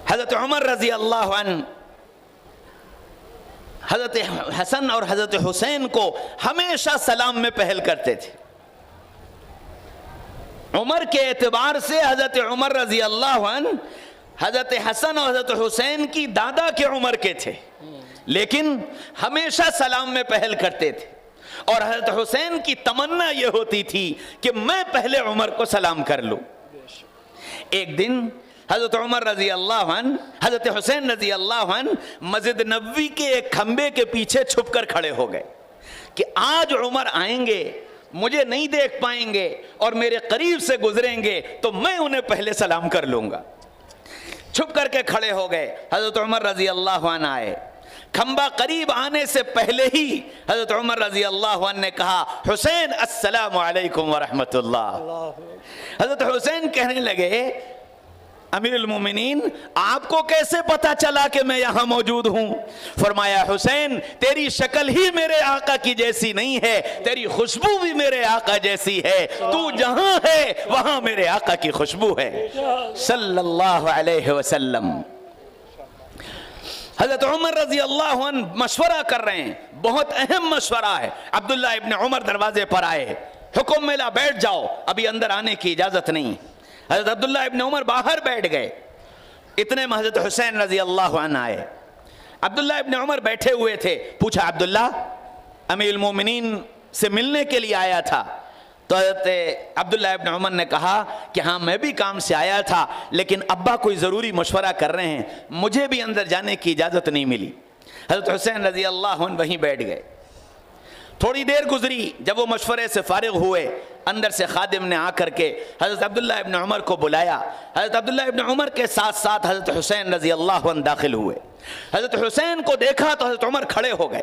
حضرت عمر رضی اللہ عنہ حضرت حسن اور حضرت حسین کو ہمیشہ سلام میں پہل کرتے تھے۔ عمر کے اعتبار سے حضرت عمر رضی اللہ عنہ حضرت حسن اور حضرت حسین کی دادا کے عمر کے تھے، لیکن ہمیشہ سلام میں پہل کرتے تھے، اور حضرت حسین کی تمنا یہ ہوتی تھی کہ میں پہلے عمر کو سلام کر لوں۔ ایک دن حضرت عمر رضی اللہ عنہ حضرت حسین رضی اللہ عنہ مسجد نبوی کے ایک کھمبے کے پیچھے چھپ کر کھڑے ہو گئے کہ آج عمر آئیں گے، مجھے نہیں دیکھ پائیں گے اور میرے قریب سے گزریں گے تو میں انہیں پہلے سلام کر لوں گا۔ چھپ کر کے کھڑے ہو گئے، حضرت عمر رضی اللہ عنہ آئے، کھمبا قریب آنے سے پہلے ہی حضرت عمر رضی اللہ عنہ نے کہا، حسین السلام علیکم ورحمت اللہ۔ حضرت حسین کہنے لگے، امیر المومنین آپ کو کیسے پتا چلا کہ میں یہاں موجود ہوں؟ فرمایا، حسین تیری شکل ہی میرے آقا کی جیسی نہیں ہے، تیری خوشبو بھی میرے آقا جیسی ہے، تو جہاں ہے وہاں میرے آقا کی خوشبو ہے صلی اللہ علیہ وسلم۔ حضرت عمر رضی اللہ عنہ مشورہ کر رہے ہیں، بہت اہم مشورہ ہے۔ عبداللہ ابن عمر دروازے پر آئے، حکم ملا بیٹھ جاؤ، ابھی اندر آنے کی اجازت نہیں۔ حضرت عبداللہ ابن عمر باہر بیٹھ گئے، اتنے میں حضرت حسین رضی اللہ عنہ آئے۔ عبداللہ ابن عمر بیٹھے ہوئے تھے، پوچھا، عبداللہ امیر المومنین سے ملنے کے لیے آیا تھا؟ تو حضرت عبداللہ ابن عمر نے کہا کہ ہاں میں بھی کام سے آیا تھا، لیکن ابا کوئی ضروری مشورہ کر رہے ہیں، مجھے بھی اندر جانے کی اجازت نہیں ملی۔ حضرت حسین رضی اللہ عنہ وہیں بیٹھ گئے۔ تھوڑی دیر گزری، جب وہ مشورے سے فارغ ہوئے، اندر سے خادم نے آ کر کے حضرت عبداللہ ابن عمر کو بلایا۔ حضرت عبداللہ ابن عمر کے ساتھ ساتھ حضرت حسین رضی اللہ عنہ داخل ہوئے۔ حضرت حسین کو دیکھا تو حضرت عمر کھڑے ہو گئے،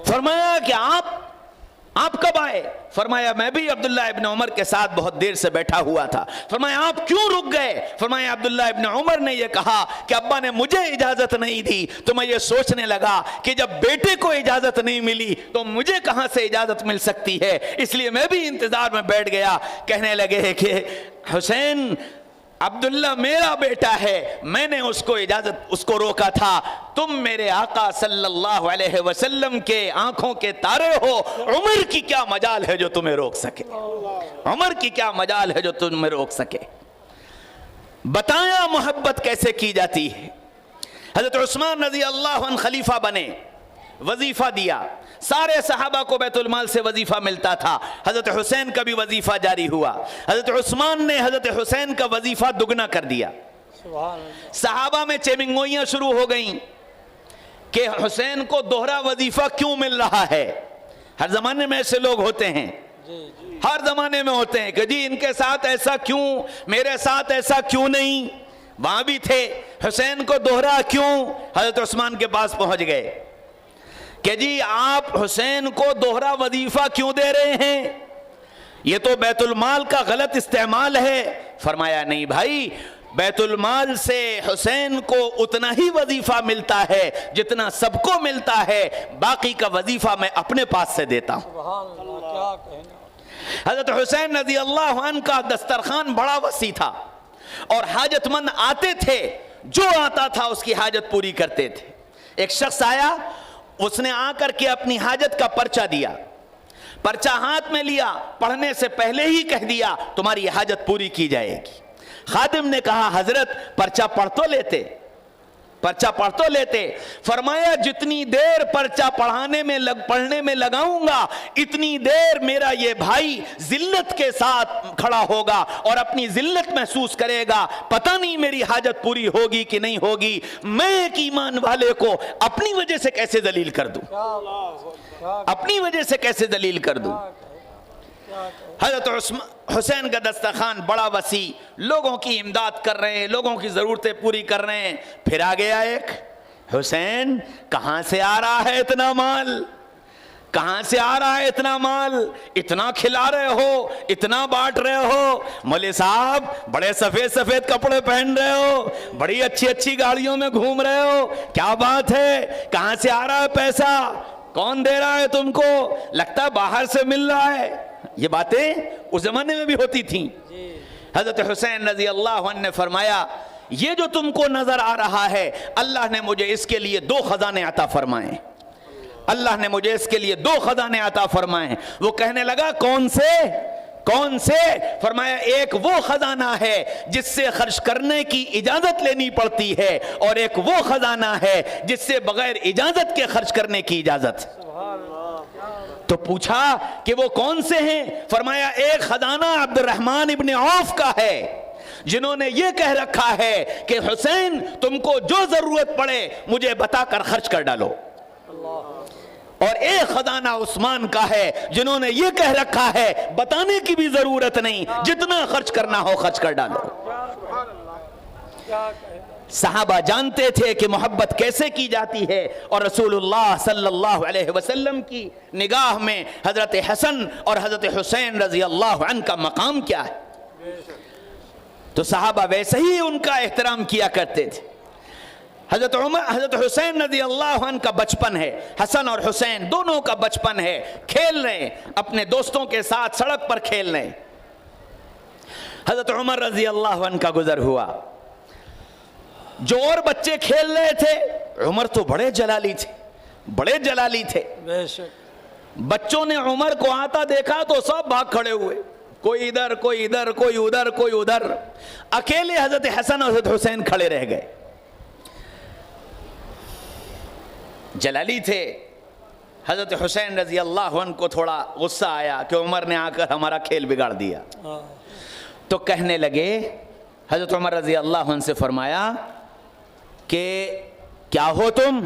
فرمایا کہ آپ آپ کب آئے؟ فرمایا میں بھی عبداللہ ابن عمر کے ساتھ بہت دیر سے بیٹھا ہوا تھا۔ فرمایا آپ کیوں رک گئے؟ فرمایا عبداللہ ابن عمر نے یہ کہا کہ ابا نے مجھے اجازت نہیں دی، تو میں یہ سوچنے لگا کہ جب بیٹے کو اجازت نہیں ملی تو مجھے کہاں سے اجازت مل سکتی ہے، اس لیے میں بھی انتظار میں بیٹھ گیا۔ کہنے لگے کہ حسین عبداللہ میرا بیٹا ہے، میں نے اس کو روکا تھا، تم میرے آقا صلی اللہ علیہ وسلم کے آنکھوں کے تارے ہو، عمر کی کیا مجال ہے جو تمہیں روک سکے، عمر کی کیا مجال ہے جو تمہیں روک سکے۔ بتایا محبت کیسے کی جاتی ہے۔ حضرت عثمان رضی اللہ عنہ خلیفہ بنے، وظیفہ دیا، سارے صحابہ کو بیت المال سے وظیفہ ملتا تھا، حضرت حسین کا بھی وظیفہ جاری ہوا۔ حضرت عثمان نے حضرت حسین کا وظیفہ دگنا کر دیا۔ صحابہ میں چیمنگوئیاں شروع ہو گئیں کہ حسین کو دوہرا وظیفہ کیوں مل رہا ہے۔ ہر زمانے میں ایسے لوگ ہوتے ہیں، ہر زمانے میں ہوتے ہیں کہ جی ان کے ساتھ ایسا کیوں، میرے ساتھ ایسا کیوں نہیں۔ وہاں بھی تھے، حسین کو دوہرا کیوں؟ حضرت عثمان کے پاس پہنچ گئے کہ جی آپ حسین کو دوہرا وظیفہ کیوں دے رہے ہیں، یہ تو بیت المال کا غلط استعمال ہے۔ فرمایا نہیں بھائی، بیت المال سے حسین کو اتنا ہی وظیفہ ملتا ہے جتنا سب کو ملتا ہے، باقی کا وظیفہ میں اپنے پاس سے دیتا ہوں۔ حضرت حسین رضی اللہ عنہ کا دسترخوان بڑا وسیع تھا اور حاجت مند آتے تھے، جو آتا تھا اس کی حاجت پوری کرتے تھے۔ ایک شخص آیا، اس نے آ کر کے اپنی حاجت کا پرچہ دیا، پرچہ ہاتھ میں لیا، پڑھنے سے پہلے ہی کہہ دیا تمہاری حاجت پوری کی جائے گی۔ خادم نے کہا حضرت پرچہ پڑھ تو لیتے، پرچہ پڑھ تو لیتے۔ فرمایا جتنی دیر پرچہ پڑھنے میں لگاؤں گا اتنی دیر میرا یہ بھائی ذلت کے ساتھ کھڑا ہوگا اور اپنی ذلت محسوس کرے گا، پتہ نہیں میری حاجت پوری ہوگی کہ نہیں ہوگی، میں ایک ایمان والے کو اپنی وجہ سے کیسے ذلیل کر دوں، اپنی وجہ سے کیسے ذلیل کر دوں۔ حضرت حسین کا دسترخوان بڑا وسیع، لوگوں کی امداد کر رہے ہیں، لوگوں کی ضرورتیں پوری کر رہے ہیں۔ پھر آ گیا ایک، حسین کہاں سے آ رہا ہے اتنا مال، کہاں سے آ رہا ہے اتنا مال، اتنا کھلا رہے ہو، اتنا بانٹ رہے ہو، مولوی صاحب بڑے سفید سفید کپڑے پہن رہے ہو، بڑی اچھی اچھی گاڑیوں میں گھوم رہے ہو، کیا بات ہے، کہاں سے آ رہا ہے پیسہ، کون دے رہا ہے تم کو، لگتا ہے باہر سے مل رہا ہے۔ یہ باتیں اس زمانے میں بھی ہوتی تھیں۔ حضرت حسین رضی اللہ عنہ نے فرمایا یہ جو تم کو نظر آ رہا ہے اللہ نے مجھے اس کے لیے 2 خزانے عطا فرمائے، اللہ نے مجھے اس کے لیے 2 خزانے عطا فرمائے۔ وہ کہنے لگا کون سے، کون سے؟ فرمایا ایک وہ خزانہ ہے جس سے خرچ کرنے کی اجازت لینی پڑتی ہے اور ایک وہ خزانہ ہے جس سے بغیر اجازت کے خرچ کرنے کی اجازت۔ تو پوچھا کہ وہ کون سے ہیں؟ فرمایا ایک خزانہ عبد الرحمن ابن عوف کا ہے جنہوں نے یہ کہہ رکھا ہے کہ حسین تم کو جو ضرورت پڑے مجھے بتا کر خرچ کر ڈالو، اور ایک خزانہ عثمان کا ہے جنہوں نے یہ کہہ رکھا ہے بتانے کی بھی ضرورت نہیں، جتنا خرچ کرنا ہو خرچ کر ڈالو۔ صحابہ جانتے تھے کہ محبت کیسے کی جاتی ہے، اور رسول اللہ صلی اللہ علیہ وسلم کی نگاہ میں حضرت حسن اور حضرت حسین رضی اللہ عنہ کا مقام کیا ہے، تو صحابہ ویسے ہی ان کا احترام کیا کرتے تھے۔ حضرت حسین رضی اللہ عنہ کا بچپن ہے، حسن اور حسین دونوں کا بچپن ہے، کھیل رہے ہیں اپنے دوستوں کے ساتھ، سڑک پر کھیل رہے ہیں۔ حضرت عمر رضی اللہ عنہ کا گزر ہوا، جو اور بچے کھیل رہے تھے عمر تو بڑے جلالی تھے، بڑے جلالی تھے۔ بے شک بچوں نے عمر کو آتا دیکھا تو سب بھاگ کھڑے ہوئے، کوئی ادھر کوئی ادھر کوئی ادھر کوئی ادھر، اکیلے حضرت حسن اور حضرت حسین کھڑے رہ گئے۔ جلالی تھے۔ حضرت حسین رضی اللہ عنہ کو تھوڑا غصہ آیا کہ عمر نے آ کر ہمارا کھیل بگاڑ دیا، تو کہنے لگے، حضرت عمر رضی اللہ عنہ سے فرمایا کہ کیا ہو تم؟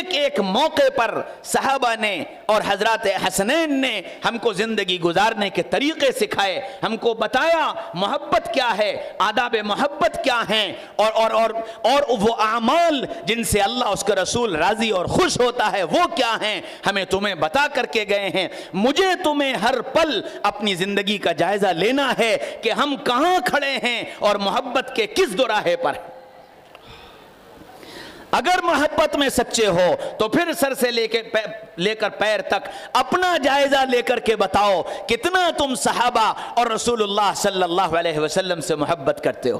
ایک ایک موقع پر صحابہ نے اور حضرات حسنین نے ہم کو زندگی گزارنے کے طریقے سکھائے، ہم کو بتایا محبت کیا ہے، آداب محبت کیا ہیں، اور وہ اعمال جن سے اللہ اس کا رسول راضی اور خوش ہوتا ہے وہ کیا ہیں، ہمیں تمہیں بتا کر کے گئے ہیں۔ مجھے تمہیں ہر پل اپنی زندگی کا جائزہ لینا ہے کہ ہم کہاں کھڑے ہیں اور محبت کے کس دوراہے پر ہیں۔ اگر محبت میں سچے ہو تو پھر سر سے لے کر پیر تک اپنا جائزہ لے کر کے بتاؤ کتنا تم صحابہ اور رسول اللہ صلی اللہ علیہ وسلم سے محبت کرتے ہو۔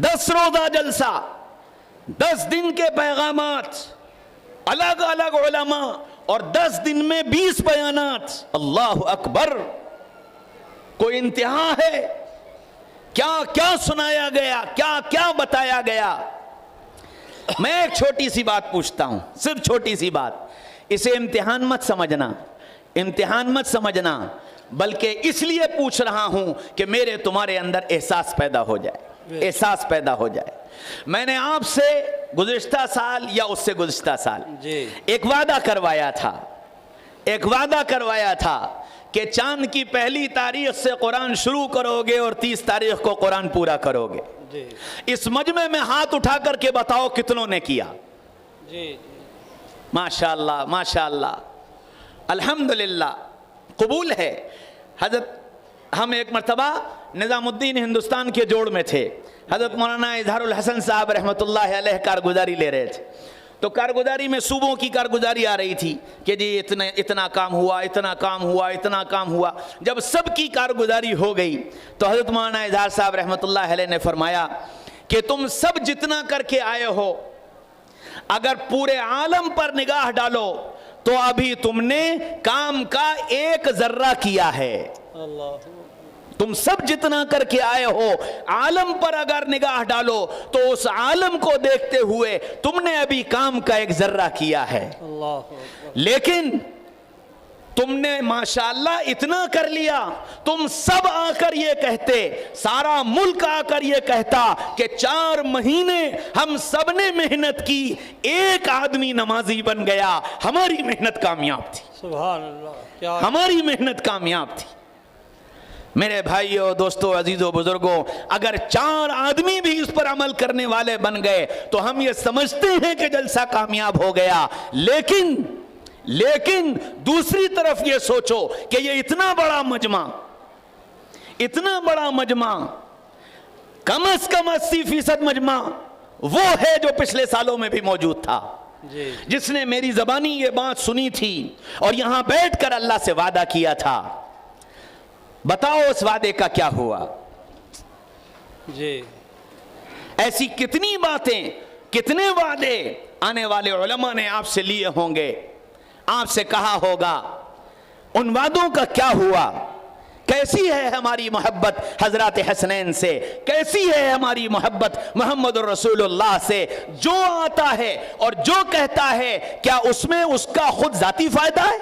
10 روزہ جلسہ، 10 دن کے پیغامات، الگ الگ علماء اور 10 دن میں 20 بیانات، اللہ اکبر! کوئی انتہا ہے؟ کیا کیا سنایا گیا، کیا کیا بتایا گیا۔ میں ایک چھوٹی سی بات پوچھتا ہوں، صرف چھوٹی سی بات، اسے امتحان مت سمجھنا، امتحان مت سمجھنا، بلکہ اس لیے پوچھ رہا ہوں کہ میرے تمہارے اندر احساس پیدا ہو جائے، احساس پیدا ہو جائے۔ میں نے آپ سے گزشتہ سال یا اس سے گزشتہ سال ایک وعدہ کروایا تھا کہ چاند کی پہلی تاریخ سے قرآن شروع کرو گے اور 30 تاریخ کو قرآن پورا کرو گے۔ اس مجمع میں ہاتھ اٹھا کر کے بتاؤ کتنوں نے کیا؟ ماشاءاللہ ماشاءاللہ، الحمدللہ، قبول ہے۔ حضرت ہم ایک مرتبہ نظام الدین ہندوستان کے جوڑ میں تھے، حضرت مولانا اظہار الحسن صاحب رحمۃ اللہ علیہ کارگزاری لے رہے تھے، تو کارگزاری میں صوبوں کی کارگزاری آ رہی تھی کہ جی اتنا کام ہوا، اتنا کام ہوا، اتنا کام ہوا۔ جب سب کی کارگزاری ہو گئی تو حضرت مولانا اظہار صاحب رحمۃ اللہ علیہ نے فرمایا کہ تم سب جتنا کر کے آئے ہو اگر پورے عالم پر نگاہ ڈالو تو ابھی تم نے کام کا 1 ذرہ کیا ہے۔ تم سب جتنا کر کے آئے ہو عالم پر اگر نگاہ ڈالو تو اس عالم کو دیکھتے ہوئے تم نے ابھی کام کا 1 ذرہ کیا ہے، لیکن تم نے ماشاءاللہ اتنا کر لیا۔ تم سب آ کر یہ کہتے، سارا ملک آ کر یہ کہتا کہ 4 مہینے ہم سب نے محنت کی، 1 آدمی نمازی بن گیا، ہماری محنت کامیاب تھی، سبحان اللہ، ہماری محنت کامیاب تھی۔ میرے بھائیوں، دوستوں، عزیزوں، بزرگوں، اگر 4 آدمی بھی اس پر عمل کرنے والے بن گئے تو ہم یہ سمجھتے ہیں کہ جلسہ کامیاب ہو گیا۔ لیکن دوسری طرف یہ سوچو کہ یہ اتنا بڑا مجمع، کم از کم 80% مجمع وہ ہے جو پچھلے سالوں میں بھی موجود تھا، جس نے میری زبانی یہ بات سنی تھی اور یہاں بیٹھ کر اللہ سے وعدہ کیا تھا۔ بتاؤ اس وعدے کا کیا ہوا؟ ایسی کتنی باتیں، کتنے وعدے آنے والے علماء نے آپ سے لیے ہوں گے، آپ سے کہا ہوگا، ان وعدوں کا کیا ہوا؟ کیسی ہے ہماری محبت حضرات حسنین سے؟ کیسی ہے ہماری محبت محمد الرسول اللہ سے؟ جو آتا ہے اور جو کہتا ہے کیا اس میں اس کا خود ذاتی فائدہ ہے؟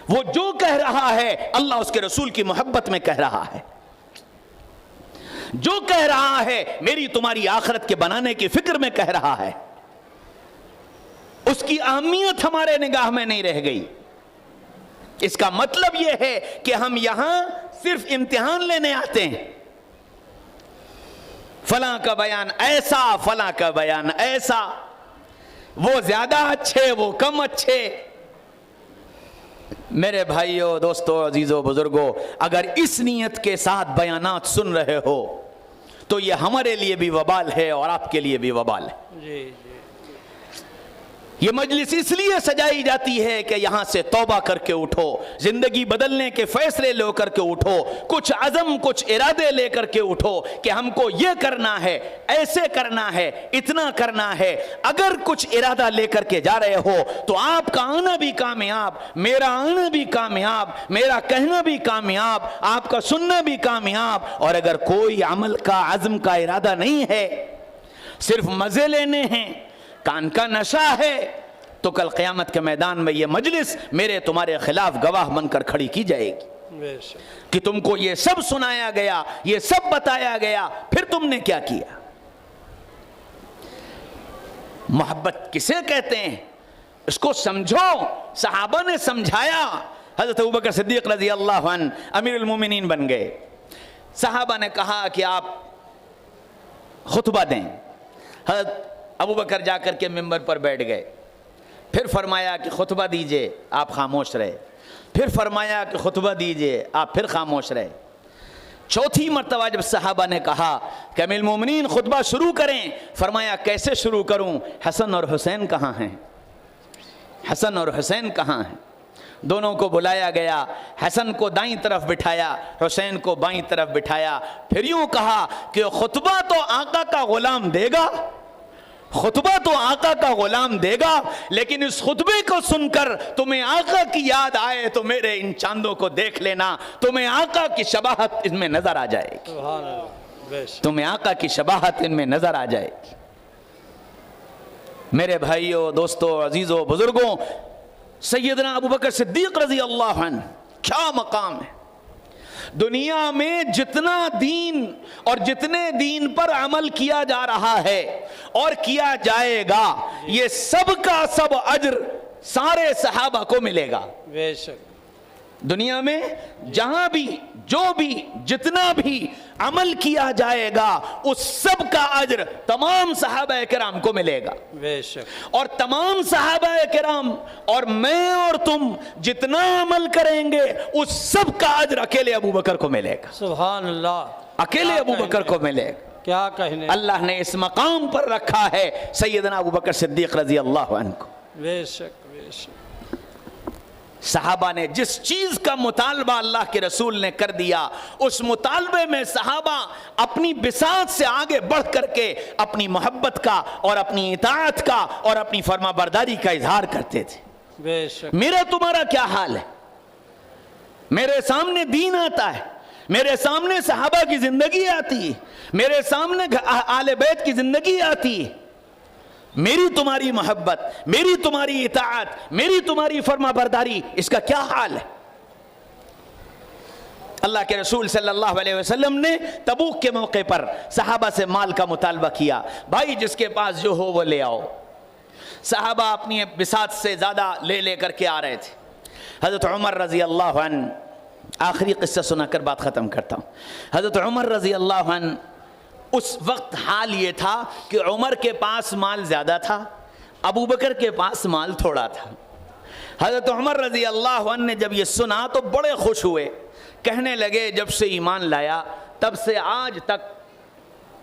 وہ جو کہہ رہا ہے اللہ اس کے رسول کی محبت میں کہہ رہا ہے، جو کہہ رہا ہے میری تمہاری آخرت کے بنانے کی فکر میں کہہ رہا ہے، اس کی اہمیت ہمارے نگاہ میں نہیں رہ گئی۔ اس کا مطلب یہ ہے کہ ہم یہاں صرف امتحان لینے آتے ہیں، فلاں کا بیان ایسا، فلاں کا بیان ایسا، وہ زیادہ اچھے، وہ کم اچھے۔ میرے بھائیوں، دوستوں، عزیزوں، بزرگوں، اگر اس نیت کے ساتھ بیانات سن رہے ہو تو یہ ہمارے لیے بھی وبال ہے اور آپ کے لیے بھی وبال ہے۔ یہ مجلس اس لیے سجائی جاتی ہے کہ یہاں سے توبہ کر کے اٹھو، زندگی بدلنے کے فیصلے لے کر کے اٹھو، کچھ عزم، کچھ ارادے لے کر کے اٹھو کہ ہم کو یہ کرنا ہے، ایسے کرنا ہے، اتنا کرنا ہے۔ اگر کچھ ارادہ لے کر کے جا رہے ہو تو آپ کا آنا بھی کامیاب، میرا آنا بھی کامیاب، میرا کہنا بھی کامیاب، آپ کا سننا بھی کامیاب۔ اور اگر کوئی عمل کا، عزم کا ارادہ نہیں ہے، صرف مزے لینے ہیں، کان کا نشہ ہے، تو کل قیامت کے میدان میں یہ مجلس میرے تمہارے خلاف گواہ بن کر کھڑی کی جائے گی کہ تم کو یہ سب سنایا گیا، یہ سب بتایا گیا، پھر تم نے کیا کیا؟ محبت کسے کہتے ہیں اس کو سمجھو. صحابہ نے سمجھایا. حضرت ابوبکر صدیق رضی اللہ عنہ امیر المومنین بن گئے. صحابہ نے کہا کہ آپ خطبہ دیں. حضرت ابوبکر جا کر کے ممبر پر بیٹھ گئے. پھر فرمایا کہ خطبہ دیجئے, آپ خاموش رہے. پھر فرمایا کہ خطبہ دیجئے, آپ پھر خاموش رہے. چوتھی مرتبہ جب صحابہ نے کہا کہ امیر المومنین خطبہ شروع کریں, فرمایا کیسے شروع کروں, حسن اور حسین کہاں ہیں, حسن اور حسین کہاں ہیں. دونوں کو بلایا گیا. حسن کو دائیں طرف بٹھایا, حسین کو بائیں طرف بٹھایا. پھر یوں کہا کہ خطبہ تو آقا کا غلام دے گا, خطبہ تو آقا کا غلام دے گا, لیکن اس خطبے کو سن کر تمہیں آقا کی یاد آئے تو میرے ان چاندوں کو دیکھ لینا, تمہیں آقا کی شباہت ان میں نظر آ جائے گی, سبحان اللہ. تمہیں آقا کی شباہت ان میں نظر آ جائے گی. میرے بھائیوں, دوستوں, عزیزوں, بزرگوں, سیدنا ابوبکر صدیق رضی اللہ عنہ کیا مقام ہے. دنیا میں جتنا دین اور جتنے دین پر عمل کیا جا رہا ہے اور کیا جائے گا, یہ سب کا سب اجر سارے صحابہ کو ملے گا. بے شک. دنیا میں جہاں بھی جو بھی جتنا بھی عمل کیا جائے گا اس سب کا اجر تمام صحابہ کرام کو ملے گا. بے شک. اور تمام صحابہ کرام اور میں اور تم جتنا عمل کریں گے اس سب کا اجر اکیلے ابوبکر کو ملے گا. سبحان اللہ. اکیلے ابوبکر کو ملے گا. کیا کہنے. اللہ نے اس مقام پر رکھا ہے سیدنا ابوبکر صدیق رضی اللہ عنہ کو. بے شک. بے شک. صحابہ نے جس چیز کا مطالبہ اللہ کے رسول نے کر دیا, اس مطالبے میں صحابہ اپنی بساط سے آگے بڑھ کر کے اپنی محبت کا اور اپنی اطاعت کا اور اپنی فرما برداری کا اظہار کرتے تھے. بے شک. میرا تمہارا کیا حال ہے؟ میرے سامنے دین آتا ہے, میرے سامنے صحابہ کی زندگی آتی ہے, میرے سامنے آل بیت کی زندگی آتی ہے. میری تمہاری محبت, میری تمہاری اطاعت, میری تمہاری فرما برداری, اس کا کیا حال ہے؟ اللہ کے رسول صلی اللہ علیہ وسلم نے تبوک کے موقع پر صحابہ سے مال کا مطالبہ کیا. بھائی جس کے پاس جو ہو وہ لے آؤ. صحابہ اپنی بساط سے زیادہ لے کر کے آ رہے تھے. حضرت عمر رضی اللہ عنہ, آخری قصہ سنا کر بات ختم کرتا ہوں. حضرت عمر رضی اللہ عنہ, اس وقت حال یہ تھا کہ عمر کے پاس مال زیادہ تھا, ابوبکر کے پاس مال تھوڑا تھا. حضرت عمر رضی اللہ عنہ نے جب یہ سنا تو بڑے خوش ہوئے. کہنے لگے جب سے ایمان لایا تب سے آج تک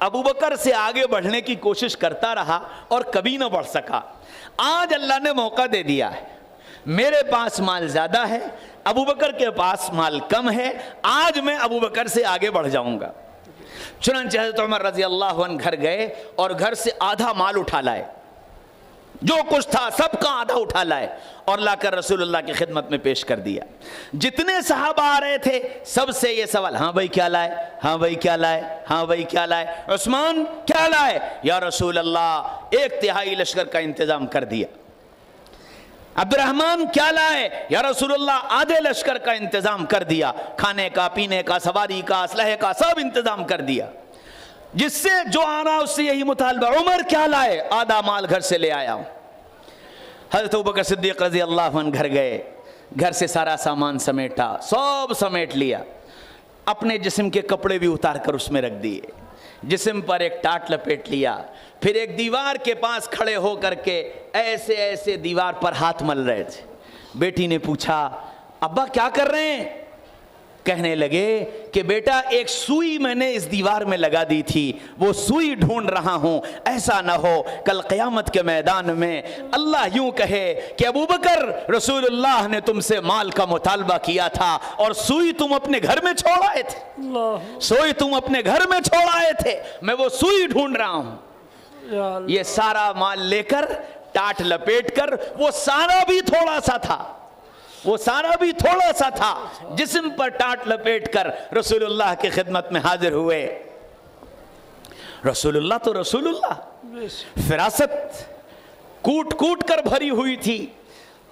ابوبکر سے آگے بڑھنے کی کوشش کرتا رہا اور کبھی نہ بڑھ سکا. آج اللہ نے موقع دے دیا ہے, میرے پاس مال زیادہ ہے, ابوبکر کے پاس مال کم ہے, آج میں ابوبکر سے آگے بڑھ جاؤں گا. چنانچہ حضرت عمر رضی اللہ عنہ گھر گئے اور گھر سے آدھا مال اٹھا لائے, جو کچھ تھا سب کا آدھا اٹھا لائے اور لا کر رسول اللہ کی خدمت میں پیش کر دیا. جتنے صحابہ آ رہے تھے سب سے یہ سوال, ہاں بھائی کیا لائے, ہاں بھائی کیا لائے, ہاں بھائی کیا لائے. عثمان کیا لائے؟ یا رسول اللہ 1/3 لشکر کا انتظام کر دیا. عبد الرحمن کیا لائے؟ یا رسول اللہ آدھے لشکر کا انتظام کر دیا, کھانے کا, پینے کا, سواری کا, اسلحے کا سب انتظام کر دیا. جس سے جو آ رہا اس سے یہی مطالبہ. عمر کیا لائے؟ آدھا مال گھر سے لے آیا ہوں. حضرت ابوبکر صدیق رضی اللہ عنہ گھر گئے, گھر سے سارا سامان سمیٹا, سب سمیٹ لیا, اپنے جسم کے کپڑے بھی اتار کر اس میں رکھ دیے, جسم پر ایک ٹاٹ لپیٹ لیا, پھر ایک دیوار کے پاس کھڑے ہو کر کے ایسے ایسے دیوار پر ہاتھ مل رہے تھے. بیٹی نے پوچھا ابا کیا کر رہے ہیں؟ کہنے لگے کہ بیٹا ایک سوئی میں نے اس دیوار میں لگا دی تھی, وہ سوئی ڈھونڈ رہا ہوں, ایسا نہ ہو کل قیامت کے میدان میں اللہ یوں کہے کہ ابوبکر رسول اللہ نے تم سے مال کا مطالبہ کیا تھا اور سوئی تم اپنے گھر میں چھوڑ آئے تھے, سوئی تم اپنے گھر میں چھوڑ آئے تھے, میں وہ سوئی ڈھونڈ رہا ہوں. یہ سارا مال لے کر ٹاٹ لپیٹ کر, وہ سارا بھی تھوڑا سا تھا, وہ سارا بھی تھوڑا سا تھا, جسم پر ٹاٹ لپیٹ کر رسول اللہ کی خدمت میں حاضر ہوئے. رسول اللہ تو رسول اللہ, فراست کوٹ کوٹ کر بھری ہوئی تھی.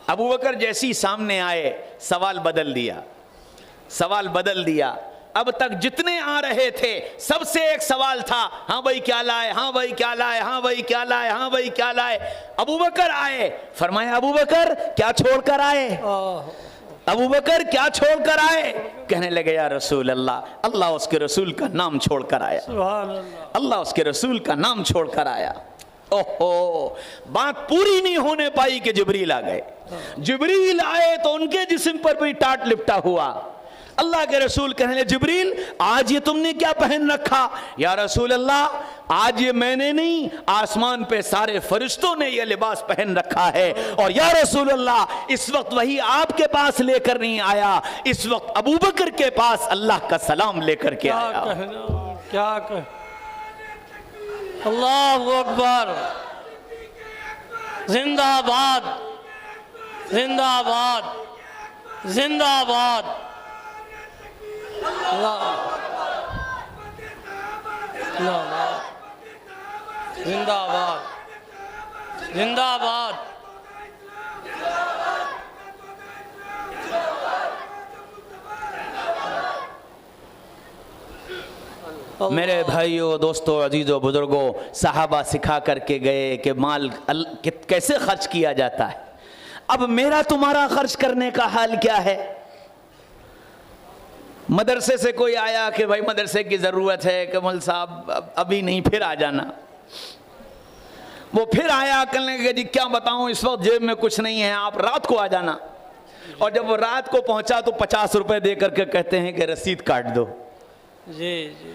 ابوبکر جیسی سامنے آئے سوال بدل دیا, سوال بدل دیا. اب تک جتنے آ رہے تھے سب سے ایک سوال تھا, ہاں بھائی کیا لائے, ہاں بھائی کیا لائے, ہاں بھائی کیا لائے, ہاں بھائی کیا لائے. ابو بکر آئے, فرمایا ابو بکر کیا چھوڑ کر آئے, ابو بکر کیا چھوڑ کر آئے. کہنے لگے یا رسول اللہ, اللہ اس کے رسول کا نام چھوڑ کر آیا, سبحان اللہ. اللہ اس کے رسول کا نام چھوڑ کر آیا. اوہو, بات پوری نہیں ہونے پائی کہ جبریل آ گئے. جبریل آئے تو ان کے جسم پر بھی ٹاٹ لپٹا ہوا. اللہ کے رسول کہنے لگے جبریل آج یہ تم نے کیا پہن رکھا. یا رسول اللہ آج یہ میں نے نہیں, آسمان پہ سارے فرشتوں نے یہ لباس پہن رکھا ہے. اور یا رسول اللہ اس وقت وہی آپ کے پاس لے کر نہیں آیا, اس وقت ابو بکر کے پاس اللہ کا سلام لے کر کے آیا. کیا کہنا, کیا کہ اللہ اکبر, زندہ آباد, زندہ آباد, زندہ آباد. اللہ زندہ آباد, زندہ آباد. میرے بھائیوں, دوستوں, عزیزوں, بزرگوں, صحابہ سکھا کر کے گئے کہ مال کیسے خرچ کیا جاتا ہے. اب میرا تمہارا خرچ کرنے کا حال کیا ہے. مدرسے سے کوئی آیا کہ بھائی مدرسے کی ضرورت ہے, کمل صاحب ابھی نہیں پھر آ جانا. وہ پھر آیا, کہنے لگے جی کیا بتاؤں اس وقت جیب میں کچھ نہیں ہے, آپ رات کو آ جانا. اور جب وہ رات کو پہنچا تو 50 روپے دے کر کے کہتے ہیں کہ رسید کاٹ دو. جی جی,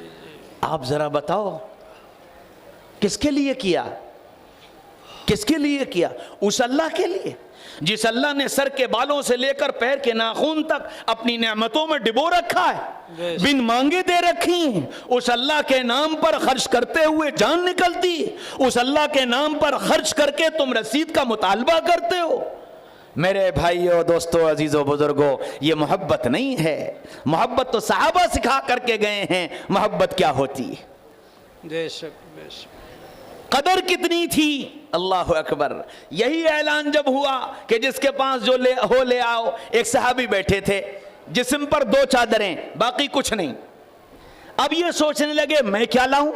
آپ ذرا بتاؤ کس کے لیے کیا, کس کے لیے کیا. اس اللہ کے لیے جس اللہ نے سر کے بالوں سے لے کر پیر کے ناخن تک اپنی نعمتوں میں ڈبو رکھا ہے, بن مانگے دے رکھی ہیں. اس اللہ کے نام پر خرچ کرتے ہوئے جان نکلتی, اس اللہ کے نام پر خرچ کر کے تم رسید کا مطالبہ کرتے ہو. میرے بھائیوں, دوستوں, عزیزوں, بزرگوں, یہ محبت نہیں ہے. محبت تو صحابہ سکھا کر کے گئے ہیں محبت کیا ہوتی ہے. بے شک, بے شک. قدر کتنی تھی, اللہ اکبر. یہی اعلان جب ہوا کہ جس کے پاس جو لے آؤ. ایک صحابی بیٹھے تھے, جسم پر 2 چادریں, باقی کچھ نہیں. اب یہ سوچنے لگے میں کیا لاؤں.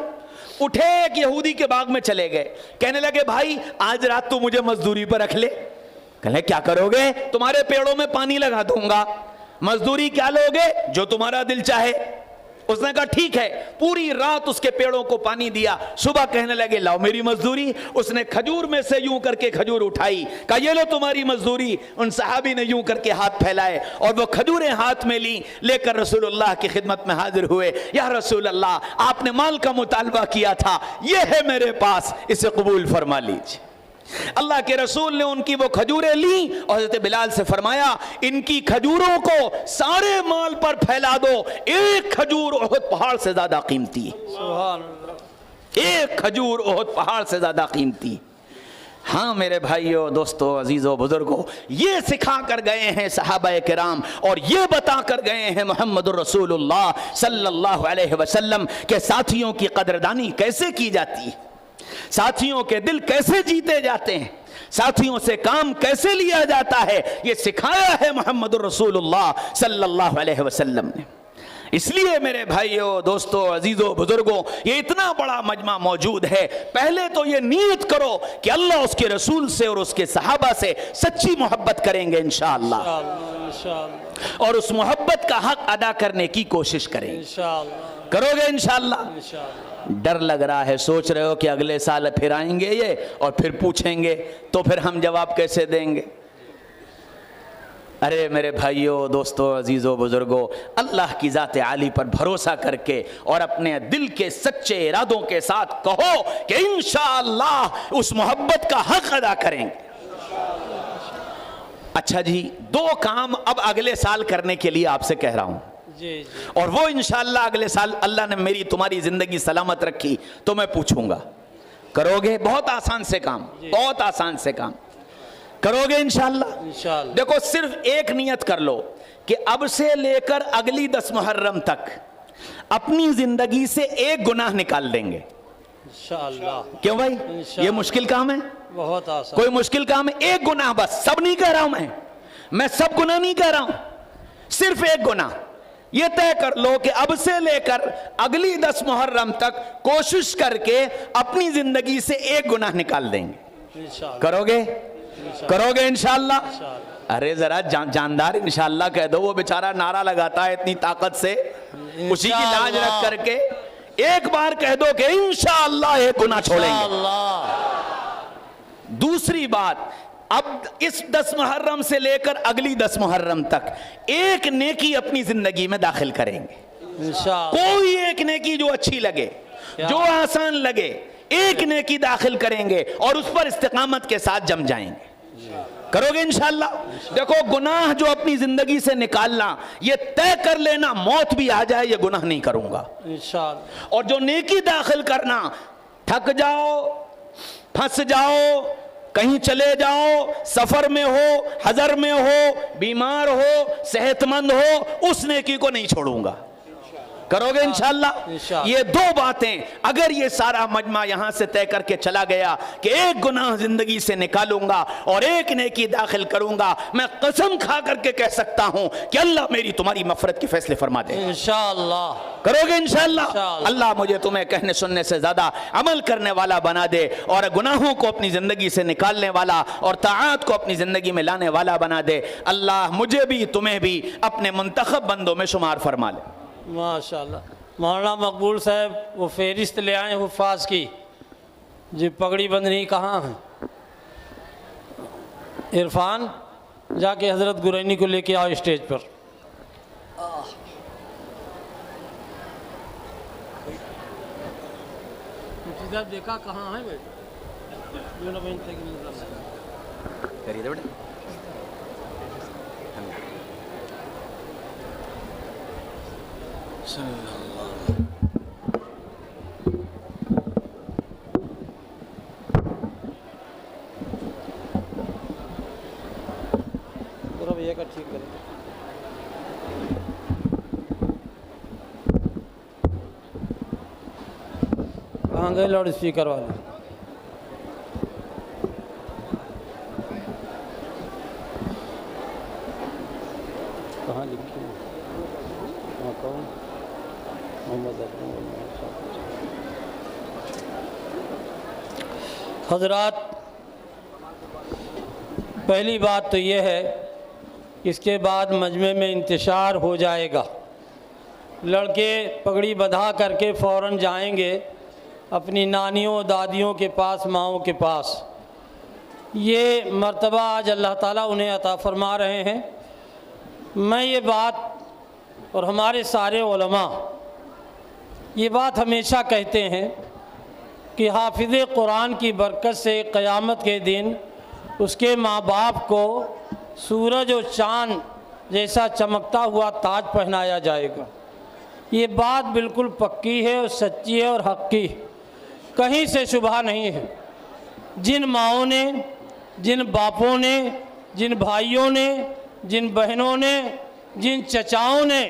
اٹھے ایک یہودی کے باغ میں چلے گئے, کہنے لگے بھائی آج رات تو مجھے مزدوری پر رکھ لے. کہنے کیا کرو گے, تمہارے پیڑوں میں پانی لگا دوں گا. مزدوری کیا لوگے, جو تمہارا دل چاہے. اس نے کہا ٹھیک ہے. پوری رات اس کے پیڑوں کو پانی دیا. صبح کہنے لگے لاؤ میری مزدوری. اس نے کھجور میں سے یوں کر کے کھجور اٹھائی, کہا یہ لو تمہاری مزدوری. ان صحابی نے یوں کر کے ہاتھ پھیلائے اور وہ کھجوریں ہاتھ میں لی, لے کر رسول اللہ کی خدمت میں حاضر ہوئے. یا رسول اللہ آپ نے مال کا مطالبہ کیا تھا, یہ ہے میرے پاس, اسے قبول فرما لیجیے. اللہ کے رسول نے ان کی وہ کھجوریں لیں اور حضرت بلال سے فرمایا ان کی کھجوروں کو سارے مال پر پھیلا دو. ایک کھجور احد پہاڑ سے زیادہ قیمتی ہے. سبحان اللہ. ایک کھجور احد پہاڑ سے زیادہ قیمتی. ہاں میرے بھائیوں, دوستوں, عزیزوں, بزرگوں, یہ سکھا کر گئے ہیں صحابہ کرام اور یہ بتا کر گئے ہیں محمد الرسول اللہ صلی اللہ علیہ وسلم کہ ساتھیوں کی قدردانی کیسے کی جاتی ہے, ساتھیوں کے دل کیسے جیتے جاتے ہیں, ساتھیوں سے کام کیسے لیا جاتا ہے. یہ سکھایا ہے محمد الرسول اللہ صلی اللہ علیہ وسلم نے. اس لیے میرے بھائیوں, دوستوں, عزیزوں, بزرگوں, یہ اتنا بڑا مجمع موجود ہے. پہلے تو یہ نیت کرو کہ اللہ اس کے رسول سے اور اس کے صحابہ سے سچی محبت کریں گے انشاءاللہ, اور اس محبت کا حق ادا کرنے کی کوشش کریں گے. کرو گے انشاءاللہ. ڈر لگ رہا ہے, سوچ رہے ہو کہ اگلے سال پھر آئیں گے یہ اور پھر پوچھیں گے تو پھر ہم جواب کیسے دیں گے. ارے میرے بھائیوں, دوستوں, عزیزوں, بزرگوں, اللہ کی ذات عالی پر بھروسہ کر کے اور اپنے دل کے سچے ارادوں کے ساتھ کہو کہ انشاءاللہ اس محبت کا حق ادا کریں گے. اچھا جی, 2 کام اب اگلے سال کرنے کے لیے آپ سے کہہ رہا ہوں, اور وہ انشاءاللہ اگلے سال اللہ نے میری تمہاری زندگی سلامت رکھی تو میں پوچھوں گا. کرو گے؟ بہت آسان سے کام, بہت آسان سے کام کرو گے انشاءاللہ. دیکھو صرف ایک نیت کر لو کہ اب سے لے کر اگلی 10 محرم تک اپنی زندگی سے ایک گناہ نکال دیں گے انشاءاللہ. کیوں بھائی, یہ مشکل کام ہے؟ بہت آسان. کوئی مشکل کام ہے؟ ایک گناہ بس. سب نہیں کہہ رہا ہوں میں سب گناہ نہیں کہہ رہا ہوں, صرف ایک گناہ. یہ طے کر لو کہ اب سے لے کر اگلی 10 محرم تک کوشش کر کے اپنی زندگی سے ایک گناہ نکال دیں گے. کرو گے انشاءاللہ؟ ارے ذرا جاندار انشاءاللہ کہہ دو. وہ بیچارہ نعرہ لگاتا ہے اتنی طاقت سے, اسی کی لاج رکھ کر کے ایک بار کہہ دو کہ انشاءاللہ ایک گناہ چھوڑیں گے. دوسری بات, اب اس 10 محرم سے لے کر اگلی 10 محرم تک ایک نیکی اپنی زندگی میں داخل کریں گے. کوئی ایک نیکی جو اچھی لگے, جو آسان لگے, ایک نیکی داخل کریں گے اور اس پر استقامت کے ساتھ جم جائیں گے. کرو گے انشاءاللہ؟ دیکھو, گناہ جو اپنی زندگی سے نکالنا, یہ طے کر لینا موت بھی آ جائے یہ گناہ نہیں کروں گا انشاءاللہ. اور جو نیکی داخل کرنا, تھک جاؤ, پھنس جاؤ, کہیں چلے جاؤ, سفر میں ہو, حضر میں ہو, بیمار ہو, صحت مند ہو, اس نیکی کو نہیں چھوڑوں گا. کرو گے انشاءاللہ؟ یہ دو باتیں اگر یہ سارا مجمع یہاں سے طے کر کے چلا گیا کہ ایک گناہ زندگی سے نکالوں گا اور ایک نیکی داخل کروں گا, میں قسم کھا کر کے کہہ سکتا ہوں کہ اللہ میری تمہاری مغفرت کے فیصلے فرما دے انشاءاللہ. کرو گے انشاءاللہ؟ اللہ مجھے تمہیں کہنے سننے سے زیادہ عمل کرنے والا بنا دے اور گناہوں کو اپنی زندگی سے نکالنے والا اور طاعات کو اپنی زندگی میں لانے والا بنا دے. اللہ مجھے بھی تمہیں بھی اپنے منتخب بندوں میں شمار فرما لے. ماشاءاللہ. مولانا مقبول صاحب وہ فہرست لے آئیں حفاظ کی. جی پگڑی بندھنی کہاں ہے؟ عرفان جا کے حضرت گرینی کو لے کے آؤ اسٹیج پر. دیکھا کہاں ہے بھیا کا ٹھیک کریں. کہاں گئے لاؤڈ اسپیکر والے؟ کہاں لکھی کون؟ محمد حضرات, پہلی بات تو یہ ہے اس کے بعد مجمع میں انتشار ہو جائے گا. لڑکے پگڑی بندھا کر کے فوراً جائیں گے اپنی نانیوں دادیوں کے پاس, ماؤں کے پاس. یہ مرتبہ آج اللہ تعالیٰ انہیں عطا فرما رہے ہیں. میں یہ بات اور ہمارے سارے علماء یہ بات ہمیشہ کہتے ہیں کہ حافظ قرآن کی برکت سے قیامت کے دن اس کے ماں باپ کو سورج و چاند جیسا چمکتا ہوا تاج پہنایا جائے گا. یہ بات بالکل پکی ہے اور سچی ہے اور حق کی, کہیں سے شبہ نہیں ہے. جن ماؤں نے, جن باپوں نے, جن بھائیوں نے, جن بہنوں نے, جن چچاؤں نے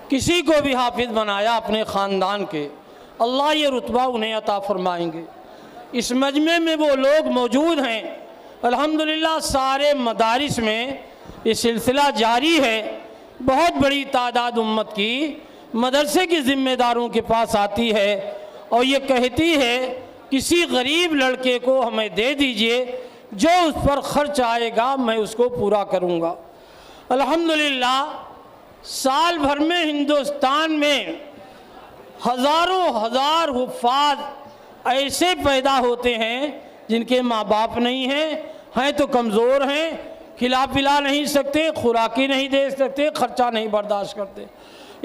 کسی کو بھی حافظ بنایا اپنے خاندان کے, اللہ یہ رتبہ انہیں عطا فرمائیں گے. اس مجمع میں وہ لوگ موجود ہیں الحمدللہ. سارے مدارس میں یہ سلسلہ جاری ہے. بہت بڑی تعداد امت کی مدرسے کی ذمہ داروں کے پاس آتی ہے اور یہ کہتی ہے کسی غریب لڑکے کو ہمیں دے دیجئے, جو اس پر خرچ آئے گا میں اس کو پورا کروں گا. الحمدللہ سال بھر میں ہندوستان میں ہزاروں ہزار حفاظ ایسے پیدا ہوتے ہیں جن کے ماں باپ نہیں ہیں تو کمزور ہیں, کھلا پلا نہیں سکتے, خوراکی نہیں دے سکتے, خرچہ نہیں برداشت کرتے.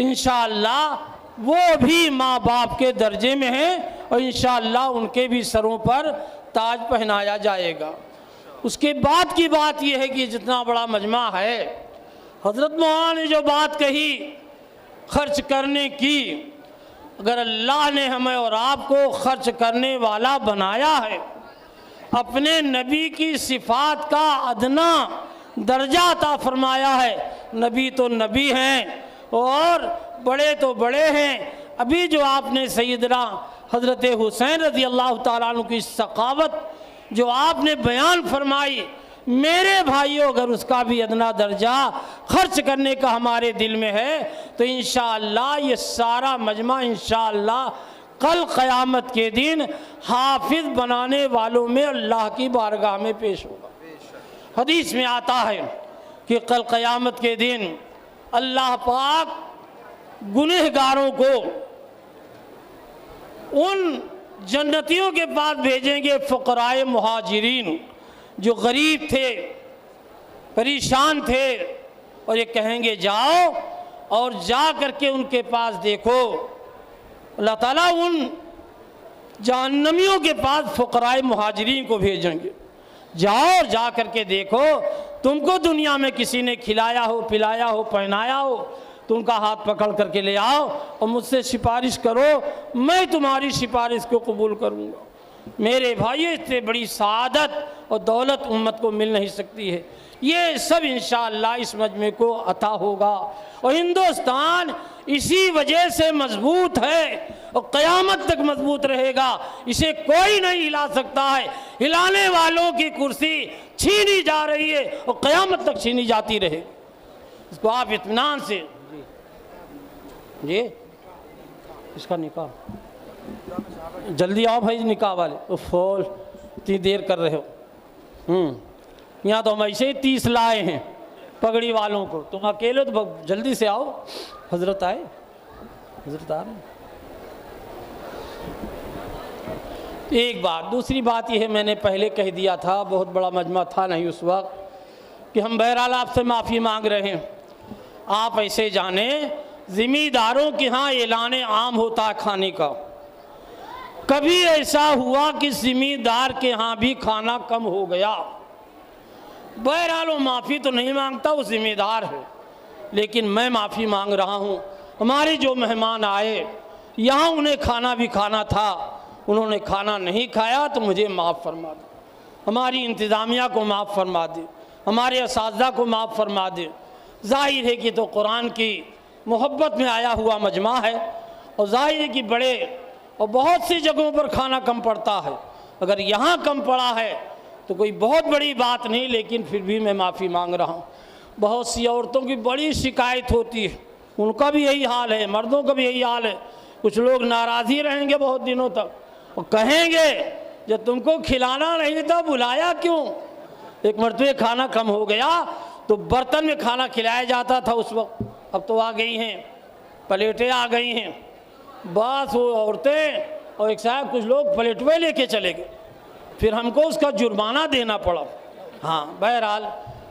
انشاءاللہ وہ بھی ماں باپ کے درجے میں ہیں اور انشاءاللہ ان کے بھی سروں پر تاج پہنایا جائے گا. اس کے بعد کی بات یہ ہے کہ جتنا بڑا مجمع ہے, حضرت مولانا نے جو بات کہی خرچ کرنے کی, اگر اللہ نے ہمیں اور آپ کو خرچ کرنے والا بنایا ہے, اپنے نبی کی صفات کا ادنا درجہ عطا فرمایا ہے. نبی تو نبی ہیں اور بڑے تو بڑے ہیں. ابھی جو آپ نے سیدنا حضرت حسین رضی اللہ تعالیٰ عنہ کی سخاوت جو آپ نے بیان فرمائی, میرے بھائیوں اگر اس کا بھی ادنا درجہ خرچ کرنے کا ہمارے دل میں ہے تو انشاءاللہ یہ سارا مجمع انشاءاللہ کل قیامت کے دن حافظ بنانے والوں میں اللہ کی بارگاہ میں پیش ہوگا۔ حدیث میں آتا ہے کہ کل قیامت کے دن اللہ پاک گنہگاروں کو ان جنتیوں کے پاس بھیجیں گے، فقراء مہاجرین جو غریب تھے، پریشان تھے، اور یہ کہیں گے جاؤ اور جا کر کے ان کے پاس دیکھو۔ اللہ تعالیٰ ان جہنمیوں کے پاس فقراء مہاجرین کو بھیجیں گے، جاؤ اور جا کر کے دیکھو، تم کو دنیا میں کسی نے کھلایا ہو، پلایا ہو، پہنایا ہو، تم کا ہاتھ پکڑ کر کے لے آؤ اور مجھ سے سفارش کرو، میں تمہاری سفارش کو قبول کروں گا۔ میرے بھائی، اس سے بڑی سعادت اور دولت امت کو مل نہیں سکتی ہے۔ یہ سب انشاءاللہ اس مجمع کو عطا ہوگا، اور ہندوستان اسی وجہ سے مضبوط ہے اور قیامت تک مضبوط رہے گا، اسے کوئی نہیں ہلا سکتا ہے۔ ہلانے والوں کی کرسی چھینی جا رہی ہے اور قیامت تک چھینی جاتی رہے، اس کو آپ اطمینان سے جی اس کا نکاح جلدی آؤ بھائی، نکاح والے فول اتنی دیر کر رہے ہو۔ یہاں تو ہم ایسے ہی 30 لائے ہیں پگڑی والوں کو، تم اکیلے تو جلدی سے آؤ۔ حضرت آئے، حضرت آ رہے ہیں۔ ایک بات، دوسری بات یہ ہے، میں نے پہلے کہہ دیا تھا، بہت بڑا مجمع تھا نہیں اس وقت، کہ ہم بہرحال آپ سے معافی مانگ رہے ہیں۔ آپ ایسے جانیں، ذمہ داروں کے ہاں اعلان عام ہوتا ہے کھانے کا، کبھی ایسا ہوا کہ ذمہ دار کے ہاں بھی کھانا کم ہو گیا، بہرحال وہ معافی تو نہیں مانگتا، وہ ذمہ دار ہے، لیکن میں معافی مانگ رہا ہوں۔ ہمارے جو مہمان آئے یہاں انہیں کھانا بھی کھانا تھا، انہوں نے کھانا نہیں کھایا تو مجھے معاف فرما دے، ہماری انتظامیہ کو معاف فرما دے، ہمارے اساتذہ کو معاف فرما دے۔ ظاہر ہے کہ تو قرآن کی محبت میں آیا ہوا مجمع ہے، اور ظاہر ہے کہ بڑے اور بہت سی جگہوں پر کھانا کم پڑتا ہے، اگر یہاں کم پڑا ہے تو کوئی بہت بڑی بات نہیں، لیکن پھر بھی میں معافی مانگ رہا ہوں۔ بہت سی عورتوں کی بڑی شکایت ہوتی ہے، ان کا بھی یہی حال ہے، مردوں کا بھی یہی حال ہے، کچھ لوگ ناراضی رہیں گے بہت دنوں تک، اور کہیں گے جب تم کو کھلانا نہیں تھا بلایا کیوں؟ ایک مرتبہ کھانا کم ہو گیا تو برتن میں کھانا کھلایا جاتا تھا اس وقت، اب تو آ گئی ہیں پلیٹیں، آ گئی ہیں، بس وہ عورتیں اور ایک صاحب کچھ لوگ پلیٹویں لے کے چلے گئے، پھر ہم کو اس کا جرمانہ دینا پڑا۔ ہاں بہرحال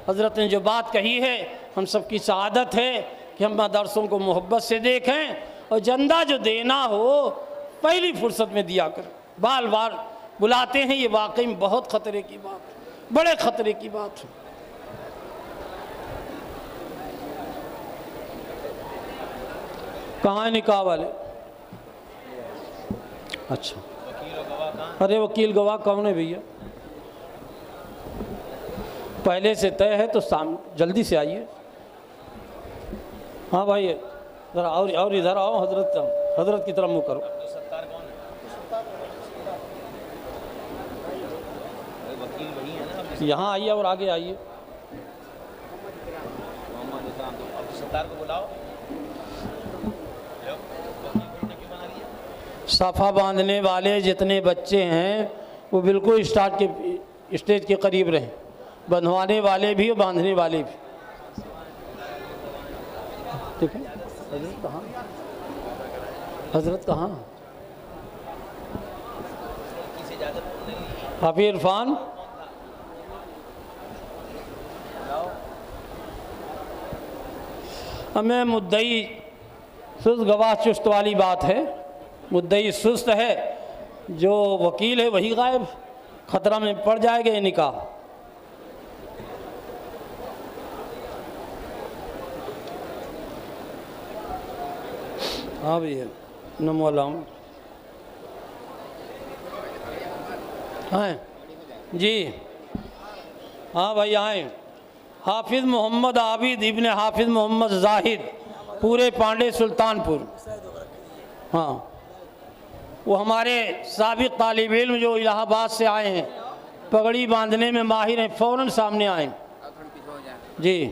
حضرت نے جو بات کہی ہے، ہم سب کی سعادت ہے کہ ہم مدرسوں کو محبت سے دیکھیں، اور چندہ جو دینا ہو پہلی فرصت میں دیا کر، بار بار بلاتے ہیں، یہ واقعی میں بہت خطرے کی بات ہے، بڑے خطرے کی بات ہے۔ کہاں ہیں نکاح والے؟ اچھا، ارے وکیل گواہ کون ہے بھیا؟ پہلے سے طے ہے تو جلدی سے آئیے۔ ہاں بھائی ذرا اور ادھر آؤ، حضرت کی طرف منہ کرو۔ یہاں آئیے اور آگے آئیے۔ صفحہ باندھنے والے جتنے بچے ہیں وہ بالکل اسٹیج کے قریب رہیں، بندھوانے والے بھی اور باندھنے والے بھی۔ ٹھیک ہے، حضرت کہاں؟ حضرت کہاں؟ حافظ عرفان، ہمیں مدعی سست گواہ چست والی بات ہے، مدعی سست ہے، جو وکیل ہے وہی غائب، خطرہ میں پڑ جائے گا یہ نکاح۔ ہاں بھئی نمو علام آئیں جی، ہاں بھائی آئیں۔ حافظ محمد عابد ابن حافظ محمد زاہد، پورے پانڈے سلطان پور، ہاں وہ ہمارے سابق طالب علم جو الہ آباد سے آئے ہیں، پگڑی باندھنے میں ماہر ہیں، فوراً سامنے آئیں جی۔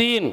3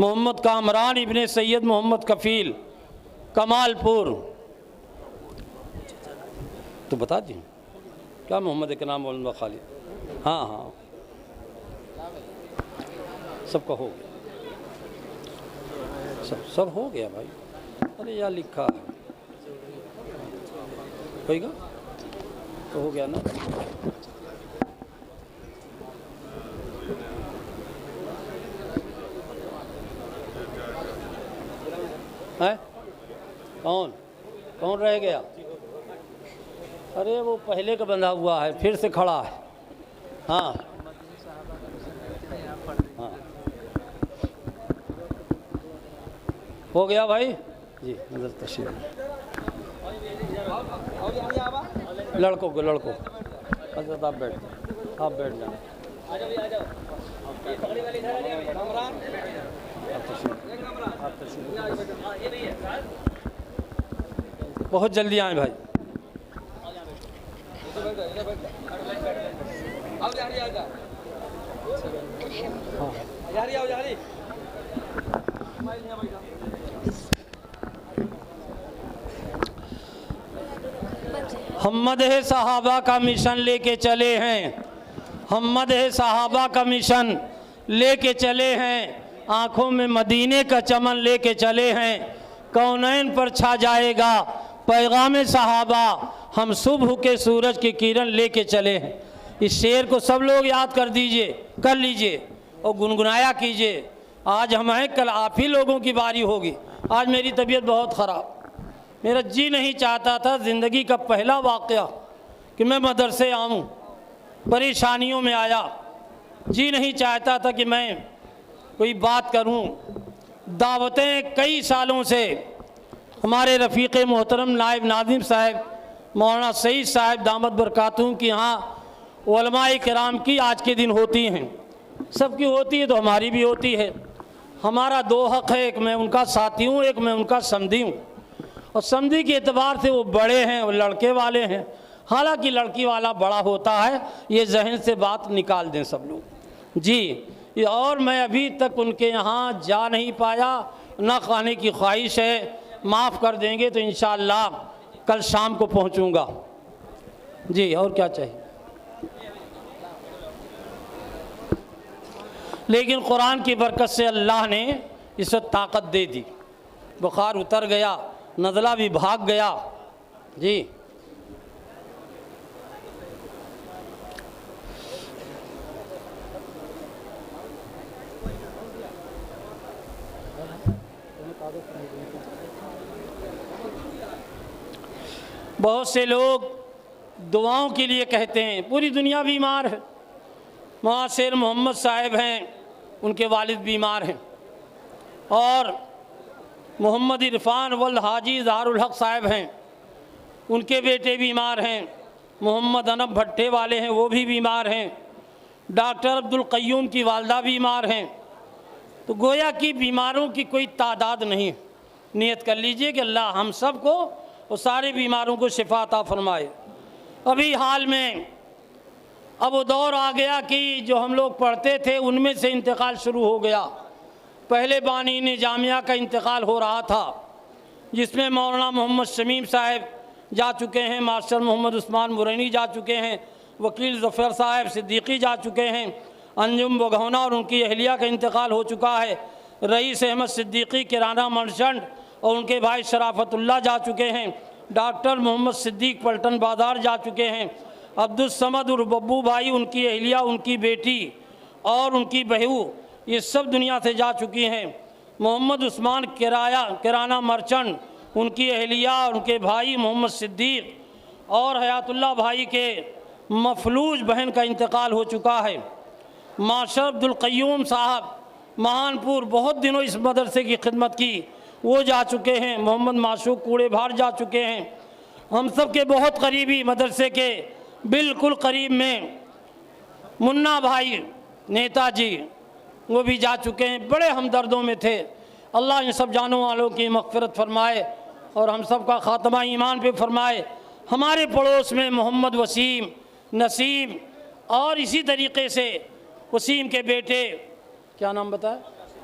محمد کامران ابن سید محمد کفیل کمال پور. تو بتا دیں کیا محمد کا نام مولانا خالد؟ ہاں ہاں سب کا ہو گیا, سب ہو گیا بھائی. ارے یار لکھا ہے ہوئے گا تو ہو گیا نا. کون رہ گیا؟ ارے وہ پہلے کا بندھا ہوا ہے پھر سے کھڑا ہے. ہاں ہاں ہو گیا بھائی جی. نظر تشریف لڑکوں حضرت آپ بیٹھ جائیں. بہت جلدی آئیں بھائی. ہم مدح صحابہ کا مشن لے کے چلے ہیں, ہم مدح صحابہ کا مشن لے کے چلے ہیں, آنکھوں میں مدینے کا چمن لے کے چلے ہیں, کونین پر چھا جائے گا پیغام صحابہ, ہم صبح کے سورج کی کرن لے کے چلے ہیں. اس شعر کو سب لوگ یاد کر لیجئے اور گنگنایا کیجئے. آج ہم ہیں, کل آپ ہی لوگوں کی باری ہوگی. آج میری طبیعت بہت خراب, میرا جی نہیں چاہتا تھا, زندگی کا پہلا واقعہ کہ میں مدرسے آؤں, پریشانیوں میں آیا, جی نہیں چاہتا تھا کہ میں کوئی بات کروں. دعوتیں کئی سالوں سے ہمارے رفیق محترم نائب ناظم صاحب مولانا سعید صاحب دامت برکاتہم کی یہاں علماء کرام کی آج کے دن ہوتی ہیں. سب کی ہوتی ہے تو ہماری بھی ہوتی ہے. ہمارا دو حق ہے, ایک میں ان کا ساتھی ہوں, ایک میں ان کا سمدھی ہوں. اور سمدھی کے اعتبار سے وہ بڑے ہیں, وہ لڑکے والے ہیں. حالانکہ لڑکی والا بڑا ہوتا ہے, یہ ذہن سے بات نکال دیں سب لوگ جی. اور میں ابھی تک ان کے یہاں جا نہیں پایا, نہ کھانے کی خواہش ہے, معاف کر دیں گے تو انشاءاللہ کل شام کو پہنچوں گا جی. اور کیا چاہیے؟ لیکن قرآن کی برکت سے اللہ نے اس وقت طاقت دے دی, بخار اتر گیا, نزلہ بھی بھاگ گیا جی. بہت سے لوگ دعاؤں کے لیے کہتے ہیں, پوری دنیا بیمار ہے. معاصر محمد صاحب ہیں, ان کے والد بیمار ہیں, اور محمد عرفان والحاجی اظہار الحق صاحب ہیں, ان کے بیٹے بیمار ہیں. محمد انب بھٹے والے ہیں, وہ بھی بیمار ہیں. ڈاکٹر عبدالقیوم کی والدہ بیمار ہیں. تو گویا کہ بیماروں کی کوئی تعداد نہیں. نیت کر لیجئے کہ اللہ ہم سب کو اور سارے بیماروں کو شفا عطا فرمائے. ابھی حال میں اب وہ دور آ گیا کہ جو ہم لوگ پڑھتے تھے ان میں سے انتقال شروع ہو گیا. پہلے بانین جامعہ کا انتقال ہو رہا تھا, جس میں مولانا محمد شمیم صاحب جا چکے ہیں, مارشل محمد عثمان مرینی جا چکے ہیں, وکیل ظفر صاحب صدیقی جا چکے ہیں, انجم بگھونا اور ان کی اہلیہ کا انتقال ہو چکا ہے, رئیس احمد صدیقی کرانہ مرچنٹ اور ان کے بھائی شرافت اللہ جا چکے ہیں, ڈاکٹر محمد صدیق پلٹن بازار جا چکے ہیں, عبدالصمد اور ببو بھائی ان کی اہلیہ, ان کی بیٹی اور ان کی بہو, یہ سب دنیا سے جا چکی ہیں. محمد عثمان کرانہ مرچنٹ, ان کی اہلیہ اور ان کے بھائی محمد صدیق اور حیات اللہ بھائی کے مفلوج بہن کا انتقال ہو چکا ہے. ماشر عبدالقیوم صاحب مہان پور بہت دنوں اس مدرسے کی خدمت کی, وہ جا چکے ہیں. محمد معشوق کوڑے بھار جا چکے ہیں. ہم سب کے بہت قریبی, مدرسے کے بالکل قریب میں منا بھائی نیتا جی, وہ بھی جا چکے ہیں. بڑے ہمدردوں میں تھے. اللہ ان سب جانوں والوں کی مغفرت فرمائے اور ہم سب کا خاتمہ ایمان پہ فرمائے. ہمارے پڑوس میں محمد وسیم, نسیم اور اسی طریقے سے وسیم کے بیٹے, کیا نام بتایا,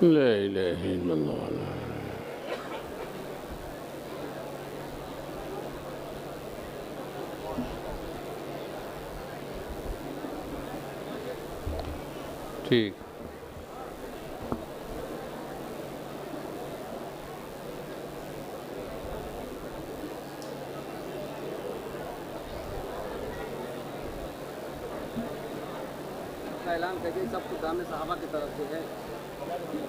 لا إله إلا الله. ٹھیک. اعلان کریے سب کو دامن صحابہ کی طرف سے ہے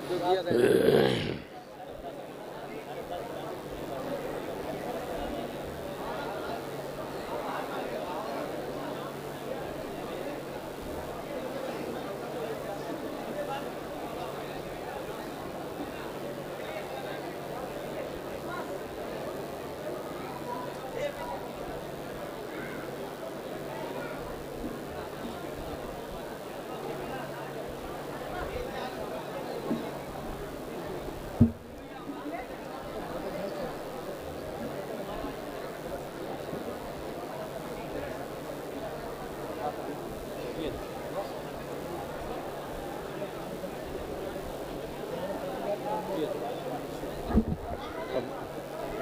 جو دیا گیا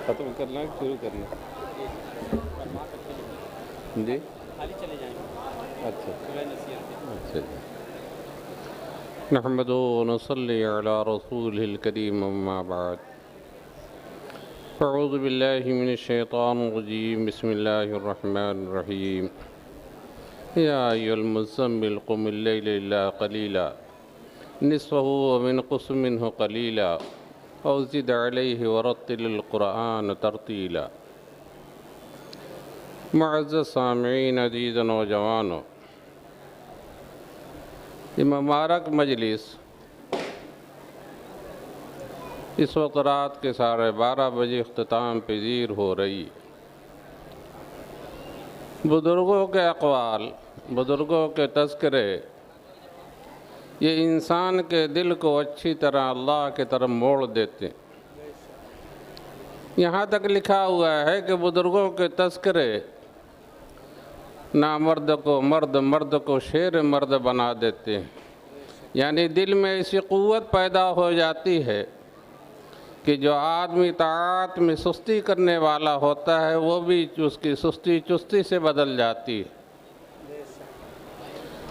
ختم کرنا ہے شروع کرنا جی خالی چلے جائیں گے. اچھا اچھا. نحمد و نصلی علی رسول الکریم اما بعد. اعوذ باللہ من الشیطان الرجیم. بسم اللہ الرحمن الرحیم. یا ایھا المزمل قم اللیل الا قلیلا نصفہ وانقص منہ قلیلا او زد علیہ ورتل القرآن ترتیلا. معزز سامعین عزیز نوجوانوں، یہ مبارک مجلس اس وقت رات کے 12:30 بجے اختتام پذیر ہو رہی. بزرگوں کے اقوال، بزرگوں کے تذکرے یہ انسان کے دل کو اچھی طرح اللہ کی طرف موڑ دیتے ہیں۔ یہاں تک لکھا ہوا ہے کہ بزرگوں کے تذکرے نامرد کو مرد، مرد کو شیر مرد بنا دیتے ہیں، یعنی دل میں ایسی قوت پیدا ہو جاتی ہے کہ جو آدمی طاعت میں سستی کرنے والا ہوتا ہے وہ بھی اس کی سستی چستی سے بدل جاتی ہے۔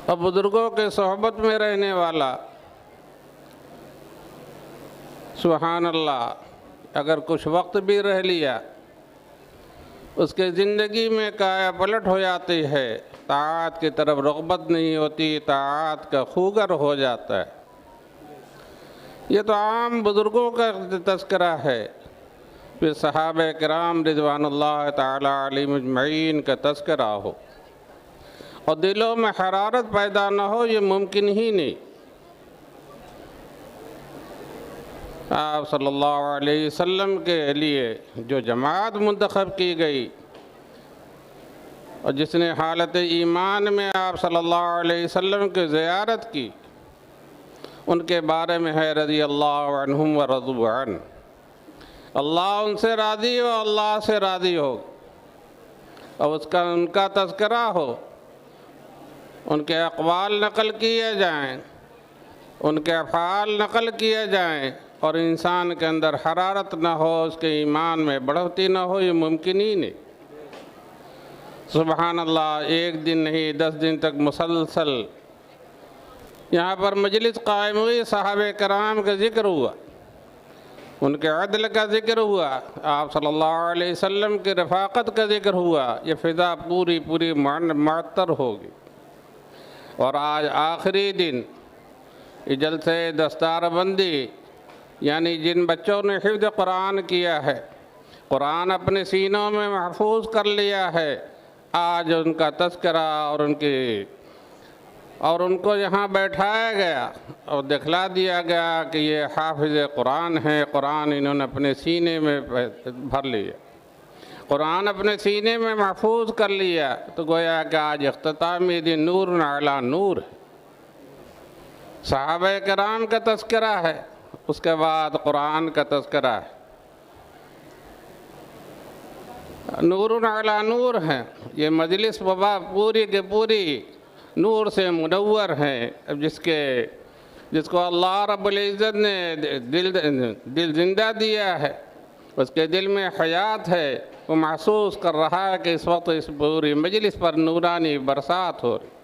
اور بزرگوں کے صحبت میں رہنے والا سبحان اللہ اگر کچھ وقت بھی رہ لیا اس کے زندگی میں کایا پلٹ ہو جاتی ہے، طاعت کی طرف رغبت نہیں ہوتی، طاعت کا خوگر ہو جاتا ہے۔ یہ تو عام بزرگوں کا تذکرہ ہے، پھر صحابہ کرام رضوان اللہ تعالی علیہم اجمعین کا تذکرہ ہو اور دلوں میں حرارت پیدا نہ ہو، یہ ممکن ہی نہیں۔ آپ صلی اللہ علیہ وسلم کے لیے جو جماعت منتخب کی گئی اور جس نے حالت ایمان میں آپ صلی اللہ علیہ وسلم کی زیارت کی، ان کے بارے میں ہے رضی اللہ عنہم ورضوا عنہ، اللہ ان سے راضی ہو، اللہ سے راضی ہو، اور ان کا تذکرہ ہو، ان کے اقوال نقل کیے جائیں، ان کے افعال نقل کیے جائیں، اور انسان کے اندر حرارت نہ ہو، اس کے ایمان میں بڑھوتی نہ ہو، یہ ممکن ہی نہیں۔ سبحان اللہ، ایک دن نہیں 10 دن تک مسلسل یہاں پر مجلس قائم ہوئی، صحابہ کرام کا ذکر ہوا، ان کے عدل کا ذکر ہوا، آپ صلی اللہ علیہ وسلم کی رفاقت کا ذکر ہوا، یہ فضا پوری معطر ہوگی۔ اور آج آخری دن یہ جلسے دستار بندی، یعنی جن بچوں نے حفظ قرآن کیا ہے، قرآن اپنے سینوں میں محفوظ کر لیا ہے، آج ان کا تذکرہ اور ان کو یہاں بیٹھایا گیا اور دکھلا دیا گیا کہ یہ حافظ قرآن ہیں، قرآن انہوں نے اپنے سینے میں بھر لیا، قرآن اپنے سینے میں محفوظ کر لیا، تو گویا کہ آج اختتامی دن نور علی نور ہے۔ صحابہ کرام کا تذکرہ ہے، اس کے بعد قرآن کا تذکرہ ہے، نور علی نور ہے۔ یہ مجلس وبا پوری کے پوری نور سے منور ہے، جس کو اللہ رب العزت نے دل زندہ دیا ہے، اس کے دل میں حیات ہے، وہ محسوس کر رہا ہے کہ اس وقت اس پوری مجلس پر نورانی برسات ہو رہی،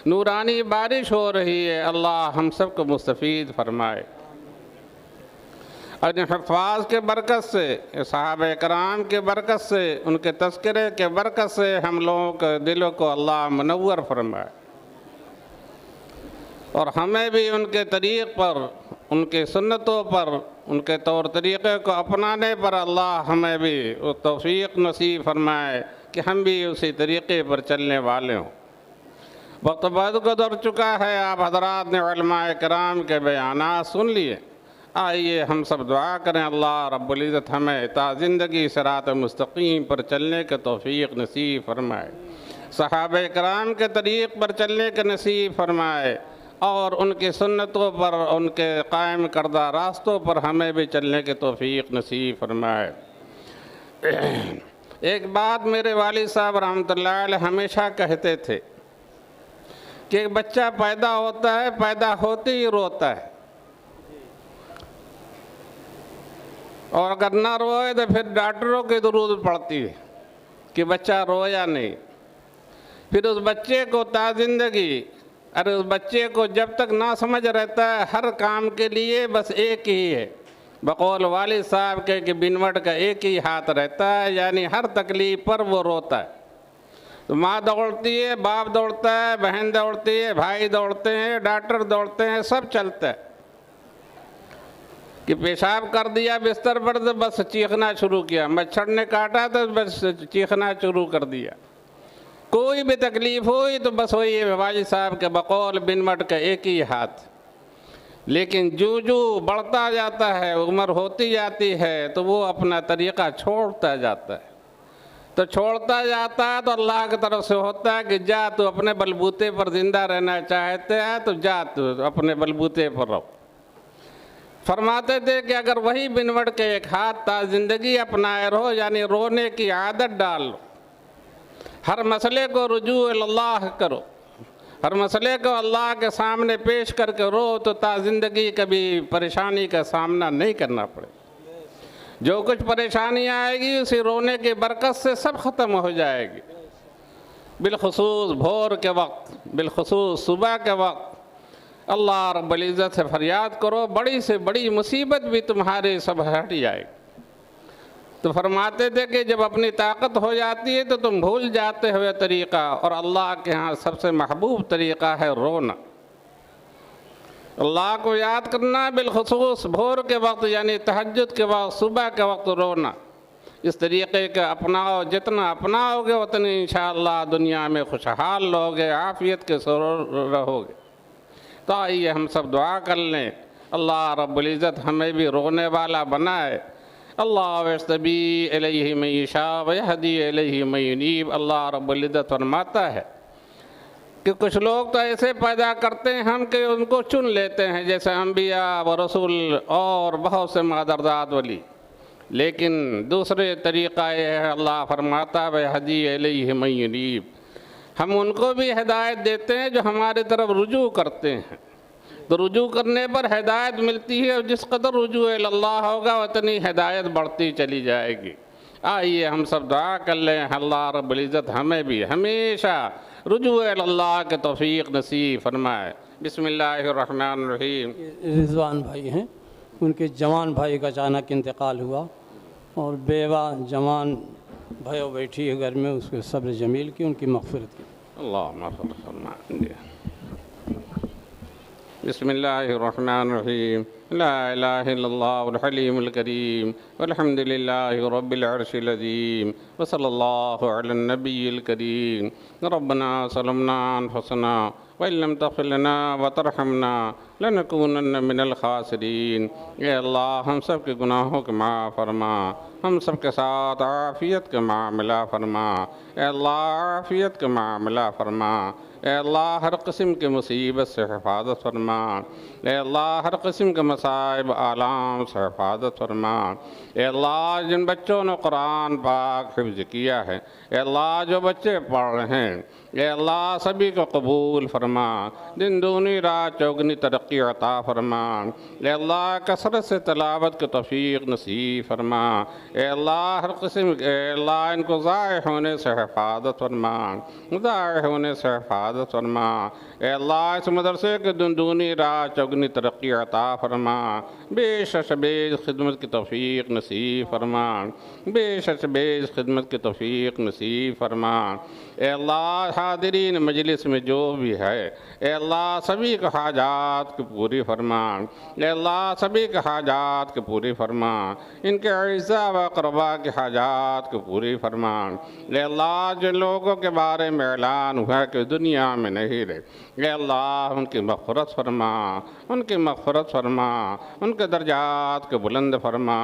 نورانی بارش ہو رہی ہے۔ اللہ ہم سب کو مستفید فرمائے۔ اور ان حفاظ کے برکت سے، صحابہ کرام کے برکت سے، ان کے تذکرے کے برکت سے ہم لوگوں کے دلوں کو اللہ منور فرمائے، اور ہمیں بھی ان کے طریق پر، ان کے سنتوں پر، ان کے طور طریقے کو اپنانے پر اللہ ہمیں بھی وہ توفیق نصیب فرمائے کہ ہم بھی اسی طریقے پر چلنے والے ہوں۔ وقت بہت گزر چکا ہے، آپ حضرات نے علماء کرام کے بیانات سن لیے، آئیے ہم سب دعا کریں اللہ رب العزت ہمیں تا زندگی صراط مستقیم پر چلنے کے توفیق نصیب فرمائے، صحابہ کرام کے طریق پر چلنے کے نصیب فرمائے، اور ان کی سنتوں پر، ان کے قائم کردہ راستوں پر ہمیں بھی چلنے کے توفیق نصیب فرمائے۔ ایک بات میرے والد صاحب رحمۃ اللہ علیہ ہمیشہ کہتے تھے کہ ایک بچہ پیدا ہوتا ہے، پیدا ہوتے ہی روتا ہے، اور اگر نہ روئے تو پھر ڈاکٹروں کی ضرورت پڑتی ہے کہ بچہ رویا نہیں، پھر اس بچے کو تا زندگی، ارے اس بچے کو جب تک نہ سمجھ رہتا ہے ہر کام کے لیے بس ایک ہی ہے، بقول والد صاحب کے کہ بنوٹ کا ایک ہی ہاتھ رہتا ہے، یعنی ہر تکلیف پر وہ روتا ہے۔ تو ماں دوڑتی ہے، باپ دوڑتا ہے، بہن دوڑتی ہے، بھائی دوڑتے ہیں، ڈاکٹر دوڑتے ہیں، سب چلتا ہے کہ پیشاب کر دیا بستر پر تو بس چیخنا شروع کیا، مچھر نے کاٹا تو بس چیخنا شروع کر دیا، کوئی بھی تکلیف ہوئی تو بس وہی والد صاحب کے بقول بن مٹ کا ایک ہی ہاتھ۔ لیکن جو بڑھتا جاتا ہے، عمر ہوتی جاتی ہے، تو وہ اپنا طریقہ چھوڑتا جاتا ہے، تو چھوڑتا جاتا ہے تو اللہ کی طرف سے ہوتا ہے کہ جا تو اپنے بلبوتے پر زندہ رہنا چاہتے ہیں تو جا تو اپنے بلبوتے پر رہو۔ فرماتے تھے کہ اگر وہی بنوٹ کے ایک ہاتھ تا زندگی اپنائے رہو، یعنی رونے کی عادت ڈال لو، ہر مسئلے کو رجوع اللہ کرو، ہر مسئلے کو اللہ کے سامنے پیش کر کے رو، تو تا زندگی کبھی پریشانی کا سامنا نہیں کرنا پڑے۔ جو کچھ پریشانی آئے گی اسی رونے کی برکت سے سب ختم ہو جائے گی، بالخصوص بھور کے وقت، بالخصوص صبح کے وقت اللہ رب العزت سے فریاد کرو، بڑی سے بڑی مصیبت بھی تمہارے سب ہٹ جائے گی۔ تو فرماتے تھے کہ جب اپنی طاقت ہو جاتی ہے تو تم بھول جاتے ہوئے طریقہ، اور اللہ کے ہاں سب سے محبوب طریقہ ہے رونا، اللہ کو یاد کرنا، بالخصوص بھور کے وقت یعنی تہجد کے وقت، صبح کے وقت رونا۔ اس طریقے کا اپناؤ، جتنا اپناؤ گے اتنی انشاءاللہ دنیا میں خوشحال رہوگے، عافیت کے سرور رہوگے۔ تو آئیے ہم سب دعا کر لیں، اللہ رب العزت ہمیں بھی رونے والا بنائے۔ اللہ یجتبی الیہ من یشاء ویہدی الیہ من ینیب۔ اللہ رب العزت فرماتا ہے کہ کچھ لوگ تو ایسے پیدا کرتے ہیں ہم کہ ان کو چن لیتے ہیں، جیسے انبیاء و رسول اور بہت سے مادرداد ولی، لیکن دوسرے طریقہ یہ ہے، اللہ فرماتا ہے ویہدی الیہ من ینیب، ہم ان کو بھی ہدایت دیتے ہیں جو ہماری طرف رجوع کرتے ہیں۔ تو رجوع کرنے پر ہدایت ملتی ہے، اور جس قدر رجوع اللہ ہوگا اتنی ہدایت بڑھتی چلی جائے گی۔ آئیے ہم سب دعا کر لیں، اللہ رب العزت ہمیں بھی ہمیشہ رجوع اللہ کے توفیق نصیب فرمائے۔ بسم اللہ الرحمن الرحیم۔ رضوان بھائی ہیں، ان کے جوان بھائی کا اچانک انتقال ہوا، اور بیوہ جوان بھائیو بیٹھی ہے گھر میں، اس کے صبر جمیل کی، ان کی مغفرت کی۔ اللہم صل فرمائے۔ بسم اللہ الرحمن الرحیم۔ لا الہ الا اللہ الحلیم الکریم، والحمد للہ رب العرش العظیم، وصلی اللہ علی النبی الکریم۔ ربنا ظلمنا انفسنا وإن لم تغفر لنا وترحمنا لنکونن من الخاسرین۔ اے اللہ ہم سب کے گناہوں کے معاف فرما، ہم سب کے ساتھ عافیت کا معاملہ فرما۔ اے اللہ عافیت کا معاملہ فرما۔ اے اللہ ہر قسم کے مصیبت سے حفاظت فرما۔ اے اللہ ہر قسم کے مصائب آلام سے حفاظت فرما۔ اے اللہ جن بچوں نے قرآن پاک حفظ کیا ہے، اے اللہ جو بچے پڑھ رہے ہیں، اے اللہ سبھی کو قبول فرما، دن دونی رات چوگنی ترقی عطا فرما۔ اے اللہ کثرت سے تلاوت کے توفیق نصیب فرما۔ اے اللہ ہر قسم اے اللہ ان کو ضائع ہونے سے حفاظت فرما، ضائع ہونے سے حفاظت فرما۔ اے اللہ اس مدرسے کے دن دونی رات چوگنی ترقی عطا فرما، بے شش بیش خدمت کی توفیق نصیب فرما، بے شش بیش خدمت کی توفیق نصیب فرما۔ اے اللہ حاضرین مجلس میں جو بھی ہے، اے اللہ سبھی کے حاجات کو پوری فرما۔ اے اللہ سبھی کے حاجات کو پوری فرما، ان کے اعزاء و اقرباء کے حاجات کو پوری فرما۔ اے اللہ جن لوگوں کے بارے میں اعلان ہوا کہ دنیا میں نہیں رہے، اے اللہ ان کی مغفرت فرما، ان کی مغفرت فرما، ان کے درجات کو بلند فرما،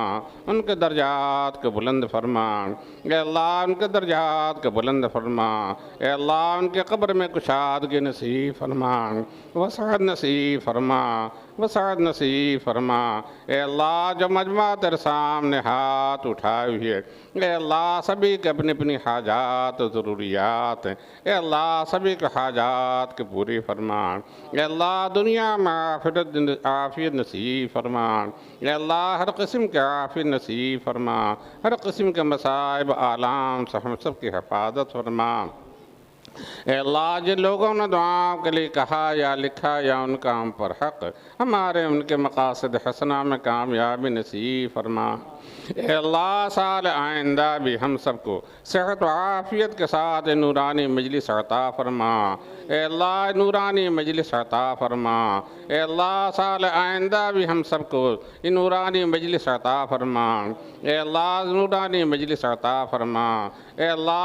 ان کے درجات کو بلند فرما۔ اے اللہ ان کے درجات کو بلند فرما۔ اے اللہ ان کے قبر میں کشادگی نصیب فرما، وسعت نصیب فرما، وسعت نصیب فرما۔ اے اللہ جو مجمع تیرے سامنے ہاتھ اٹھائے ہوئے، اے اللہ سبھی کے اپنی اپنی حاجات و ضروریات ہیں، اے اللہ سبھی کے حاجات کے پوری فرما۔ اے اللہ دنیا میں عافیت نصیب فرما۔ اے اللہ ہر قسم کے عافیت نصیب فرما، ہر قسم کے مصائب آلام سے ہم سب کی حفاظت فرما۔ اے اللہ جن لوگوں نے دعاؤں کے لیے کہا یا لکھا یا ان کا ہم پر حق، ہمارے ان کے مقاصد حسنہ میں کامیابی نصیب فرما۔ اے اللہ سال آئندہ بھی ہم سب کو صحت و عافیت کے ساتھ نورانی مجلس عطا فرما۔ اے اللہ نورانی مجلس عطا فرما۔ اے اللہ سال آئندہ بھی ہم سب کو نورانی مجلس عطا فرما۔ اے اللہ نورانی مجلس عطا فرما۔ اے اللہ